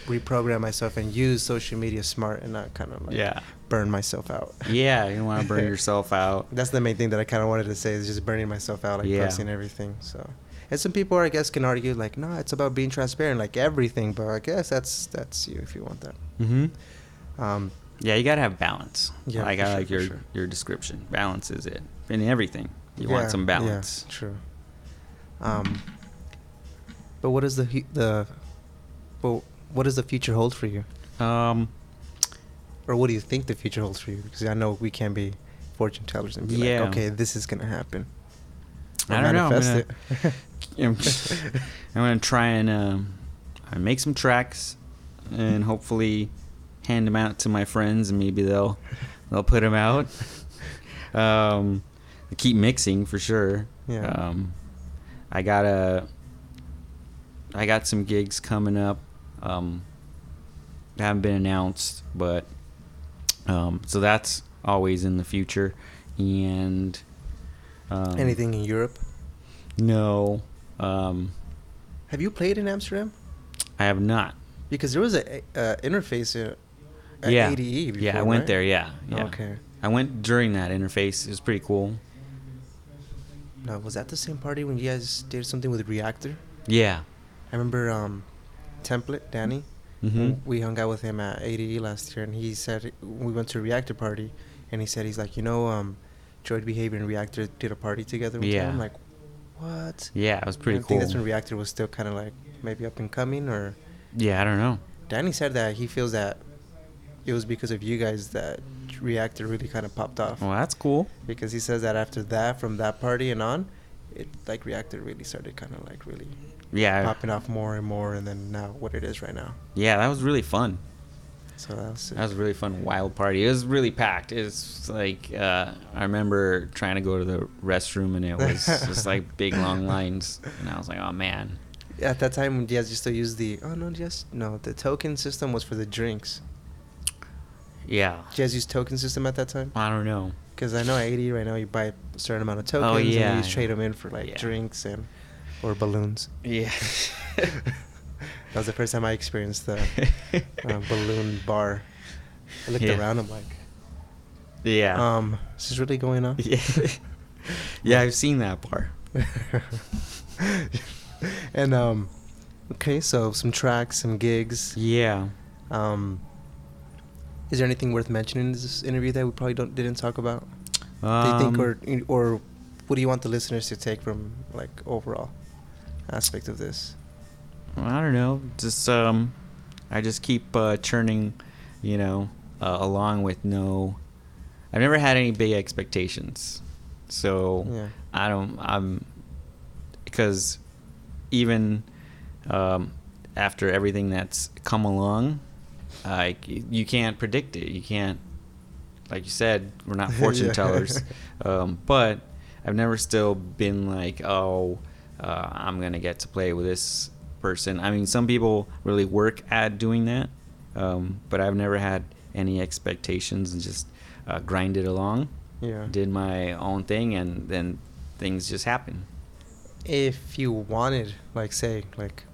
reprogram myself and use social media smart and not kind of like Yeah. burn myself out. Yeah, you don't want to burn yourself out. That's the main thing that I kind of wanted to say is just burning myself out, like Yeah. posting everything. So, and some people, I guess, can argue like, no, it's about being transparent, like everything. But I guess that's you if you want that. Mm-hmm. Yeah, you gotta have balance. Yeah, like for I sure, like for your sure. your description. Balance is it in everything. You want some balance. Yeah, true. But what is what does the future hold for you? Or what do you think the future holds for you? Because I know we can be fortune tellers and be Yeah. like, okay, this is gonna happen. Or I don't know. manifest I'm gonna try and make some tracks, and hopefully hand them out to my friends, and maybe they'll put them out. Keep mixing for sure. Yeah. I got some gigs coming up. Haven't been announced, but so that's always in the future. And Anything in Europe? No. Have you played in Amsterdam? I have not. Because there was a interface at Yeah. ADE before, Yeah, I went right? there. Yeah. Okay. I went during that interface. It was pretty cool. No, was that the same party when you guys did something with Reactor? Yeah. I remember Template, Danny. Mm-hmm. We hung out with him at ADE last year, and he said we went to a Reactor party, and he said he's like, Droid Behavior and Reactor did a party together. One Yeah. time. I'm like, what? Yeah, it was pretty I cool. think that's when Reactor was still kind of like maybe up and coming, or Yeah, I don't know. Danny said that he feels that it was because of you guys that Reactor really kind of popped off. Well, that's cool. Because he says that after that, from that party and on, it like Reactor really started kind of like really Yeah. popping off more and more, and then now what it is right now. Yeah, that was really fun. So that was That was a really fun, wild party. It was really packed. It was like, I remember trying to go to the restroom, and it was just like big, long lines. And I was like, oh, man. At that time, you guys used to use the the token system was for the drinks. Yeah. Did you guys use token system at that time? I don't know. Because I know at 80 right now you buy a certain amount of tokens, Oh, yeah. and you just trade them in for like Yeah. drinks or balloons. Yeah. That was the first time I experienced the balloon bar. I looked Yeah. around, I'm like, Yeah. is this really going on? Yeah. Yeah, I've seen that bar. And okay, so some tracks, some gigs. Yeah. Is there anything worth mentioning in this interview that we probably didn't talk about? Do you think, or what do you want the listeners to take from like overall aspect of this? I don't know. Just I just keep churning, along with no. I've never had any big expectations, so Yeah. I'm because even after everything that's come along, like you can't predict it. You can't, like you said, we're not fortune Yeah. tellers, but I've never still been like, I'm gonna get to play with this person. I mean, some people really work at doing that, but I've never had any expectations and just grinded along. Yeah. Did my own thing, and then things just happen. If you wanted, like, say, like,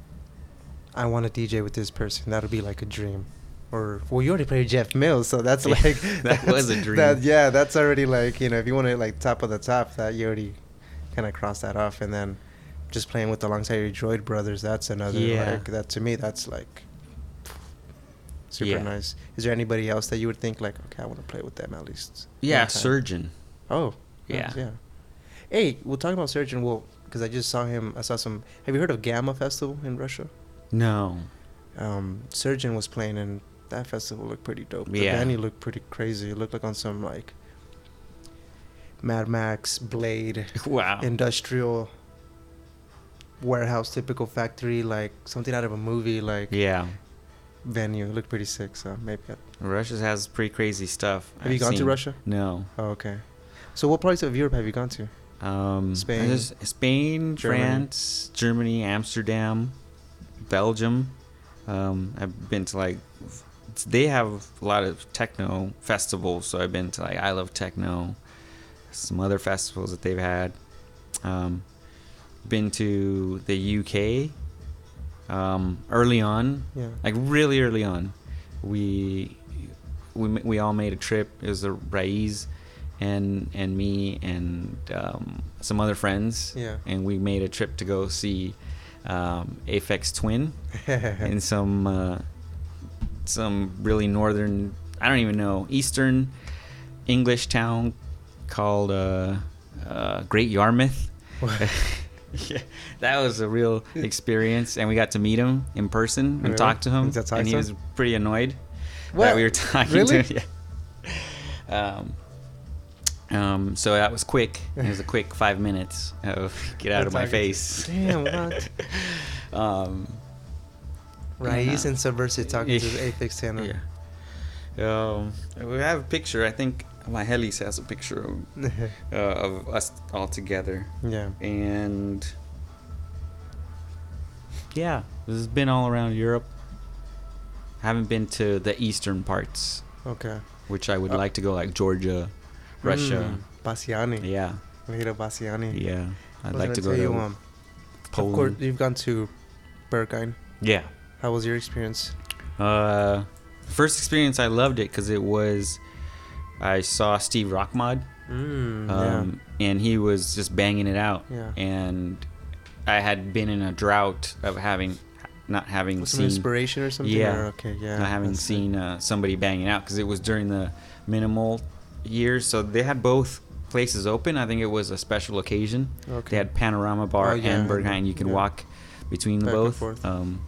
I want to DJ with this person, that would be like a dream. Or, well, you already played Jeff Mills, so that's Yeah, like... that was a dream. That's already like, if you want to, like, top of the top, that you already kind of cross that off. And then just playing with alongside your Droid brothers, that's another, Yeah. like, that to me, that's like super Yeah. nice. Is there anybody else that you would think, like, okay, I want to play with them at least? Yeah, one time? Surgeon. Oh, Yeah. nice, yeah. Hey, we'll talk about Surgeon. Well, because I just saw him. I saw some. Have you heard of Gamma Festival in Russia? No. Surgeon was playing, and that festival looked pretty dope. The Yeah. venue looked pretty crazy. It looked like on some like Mad Max, Blade, Wow. industrial warehouse, typical factory, like something out of a movie, like Yeah. venue. It looked pretty sick. So maybe. Russia has pretty crazy stuff. Have you gone to Russia? No. Oh, okay. So what parts of Europe have you gone to? Spain, Spain, Germany. France, Germany, Amsterdam, Belgium. I've been to like, they have a lot of techno festivals, so I've been to like I Love Techno, some other festivals that they've had. Been to the UK, early on, Yeah. like really early on, we all made a trip. It was the Raiz and me and some other friends. Yeah. And we made a trip to go see Aphex Twin in some really northern, I don't even know, eastern English town called Great Yarmouth. Yeah, that was a real experience, and we got to meet him in person and talk to him, and he was pretty annoyed that we were talking really? to him. Yeah. So that was quick. It was a quick 5 minutes of get out of my face. Damn, what? Raiz and Subversive talking to the Aphex Twin. Yeah. We have a picture. I think my Helis has a picture of us all together. Yeah. And yeah, this has been all around Europe. Haven't been to the eastern parts. Okay. Which I would like to go, like Georgia, Russia. Bassiani. Yeah. Leda Bassiani. Yeah. I'd I was like to go gonna to tell you, Poland. Of course, you've gone to Berghain. Yeah. How was your experience? First experience, I loved it because I saw Steve Rockmod, and he was just banging it out. Yeah. And I had been in a drought of not having Some seen inspiration or something? Yeah. Or, okay, yeah. not having that's seen somebody banging out, because it was during the minimal years, so they had both places open. I think it was a special occasion. Okay. They had Panorama Bar and Berghain. You can walk between Back both. and forth.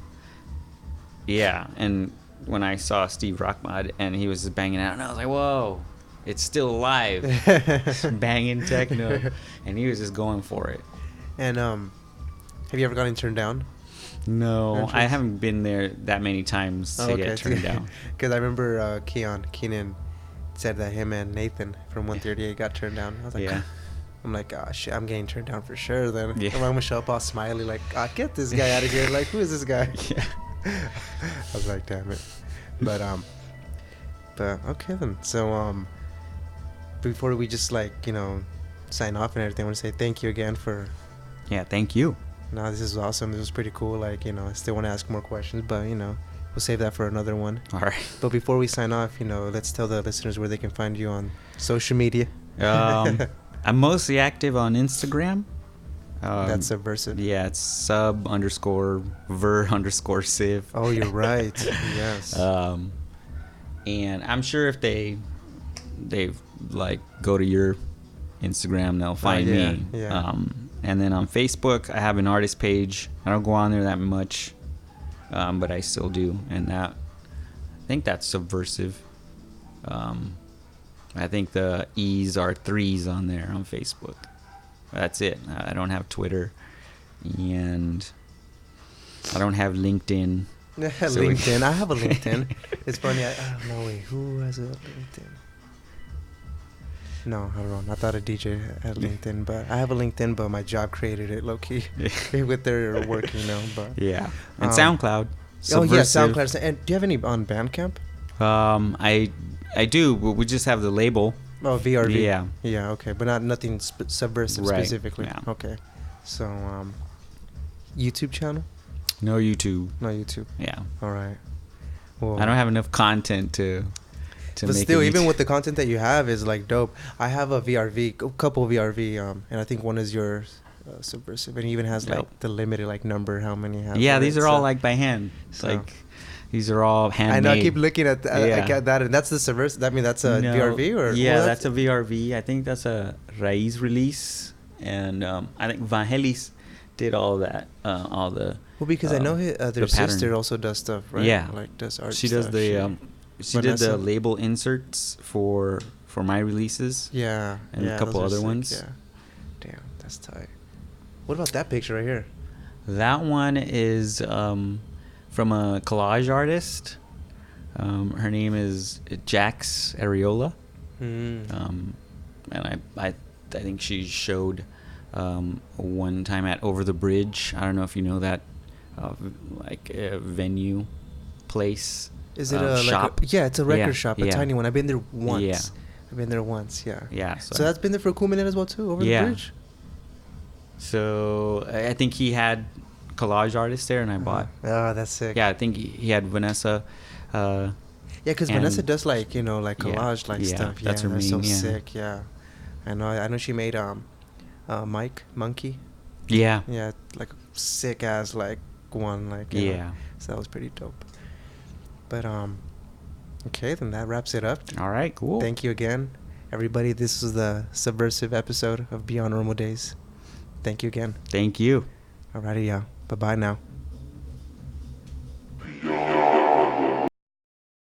Yeah, and when I saw Steve Rockmod and he was just banging out, and I was like, whoa, it's still alive. Banging techno. And he was just going for it. And have you ever gotten turned down? No, Entrance? I haven't been there that many times to get turned down. Because I remember Keenan said that him and Nathan from 138 got turned down. I was like, Yeah. I'm like, oh shit, I'm getting turned down for sure then. Yeah. I'm gonna show up all smiley like, get this guy out of here. Like, who is this guy? Yeah. I was like, damn it. But okay then. So before we just sign off and everything, I want to say thank you again for. Yeah, thank you. No, this is awesome. This was pretty cool. I still want to ask more questions, but we'll save that for another one. All right. But before we sign off, let's tell the listeners where they can find you on social media. I'm mostly active on Instagram. That's Subversive. Yeah, it's sub_ver_civ. Oh, you're right. Yes. And I'm sure if they go to your Instagram, they'll find me. Yeah. And then on Facebook, I have an artist page. I don't go on there that much, but I still do. And I think that's Subversive. I think the E's are 3s on there on Facebook. That's it. I don't have Twitter, and I don't have LinkedIn. LinkedIn. I have a LinkedIn. It's funny. I don't know. Wait, who has a LinkedIn? No, I don't know. I thought a DJ had LinkedIn, but I have a LinkedIn, but my job created it low key with their work, But yeah, and SoundCloud. Oh yeah, SoundCloud. And do you have any on Bandcamp? I do, but we just have the label. Oh, VRV. Yeah. Yeah. Okay, but nothing Subversive Right, specifically. yeah. Okay. So, YouTube channel? No YouTube. No YouTube. Yeah. All right. Well, I don't have enough content to but make still, a even YouTube. with the content that you have is dope. I have a VRV, a couple VRV, and I think one is yours, Subversive, and it even has Yep. the limited number how many have. Yeah, on these it, are all so- by hand. so- These are all handmade. I know. I keep looking at Yeah. that, and that's the Subversive. I mean, that's a No, VRV, or yeah, well, that's a VRV. I think that's a Raiz release, and I think Vangelis did all that, all the. well, because I know their the sister pattern. also does stuff, right? Yeah. Does art. She does stuff. the she did Vanessa. the label inserts for my releases. Yeah, and a yeah, couple those are other sick, ones. Yeah. Damn, that's tight. What about that picture right here? That one is from a collage artist. Her name is Jax Areola. And I think she showed one time at Over the Bridge. I don't know if you know that, a venue place. Is it shop? yeah, it's a record shop, a yeah. tiny one. I've been there once. Yeah. I've been there once. Yeah. Yeah. So that's been there for a cool minute as well too, over Yeah. the bridge. So I think he had collage artists there, and I bought. Oh, that's sick. Yeah, I think he had Vanessa. Yeah, because and- Vanessa does like, you know, like Yeah, collage like yeah, stuff. Yeah, that's her that's so main, yeah. sick. Yeah, I know. I know she made Mike Monkey. Yeah. Yeah, like a sick ass like one like. You know. Yeah. So that was pretty dope. But okay, then that wraps it up. All right. Cool. Thank you again, everybody. This was the Subversive episode of Beyond Normal Days. Thank you again. Thank you. Alrighty, y'all. Bye bye now.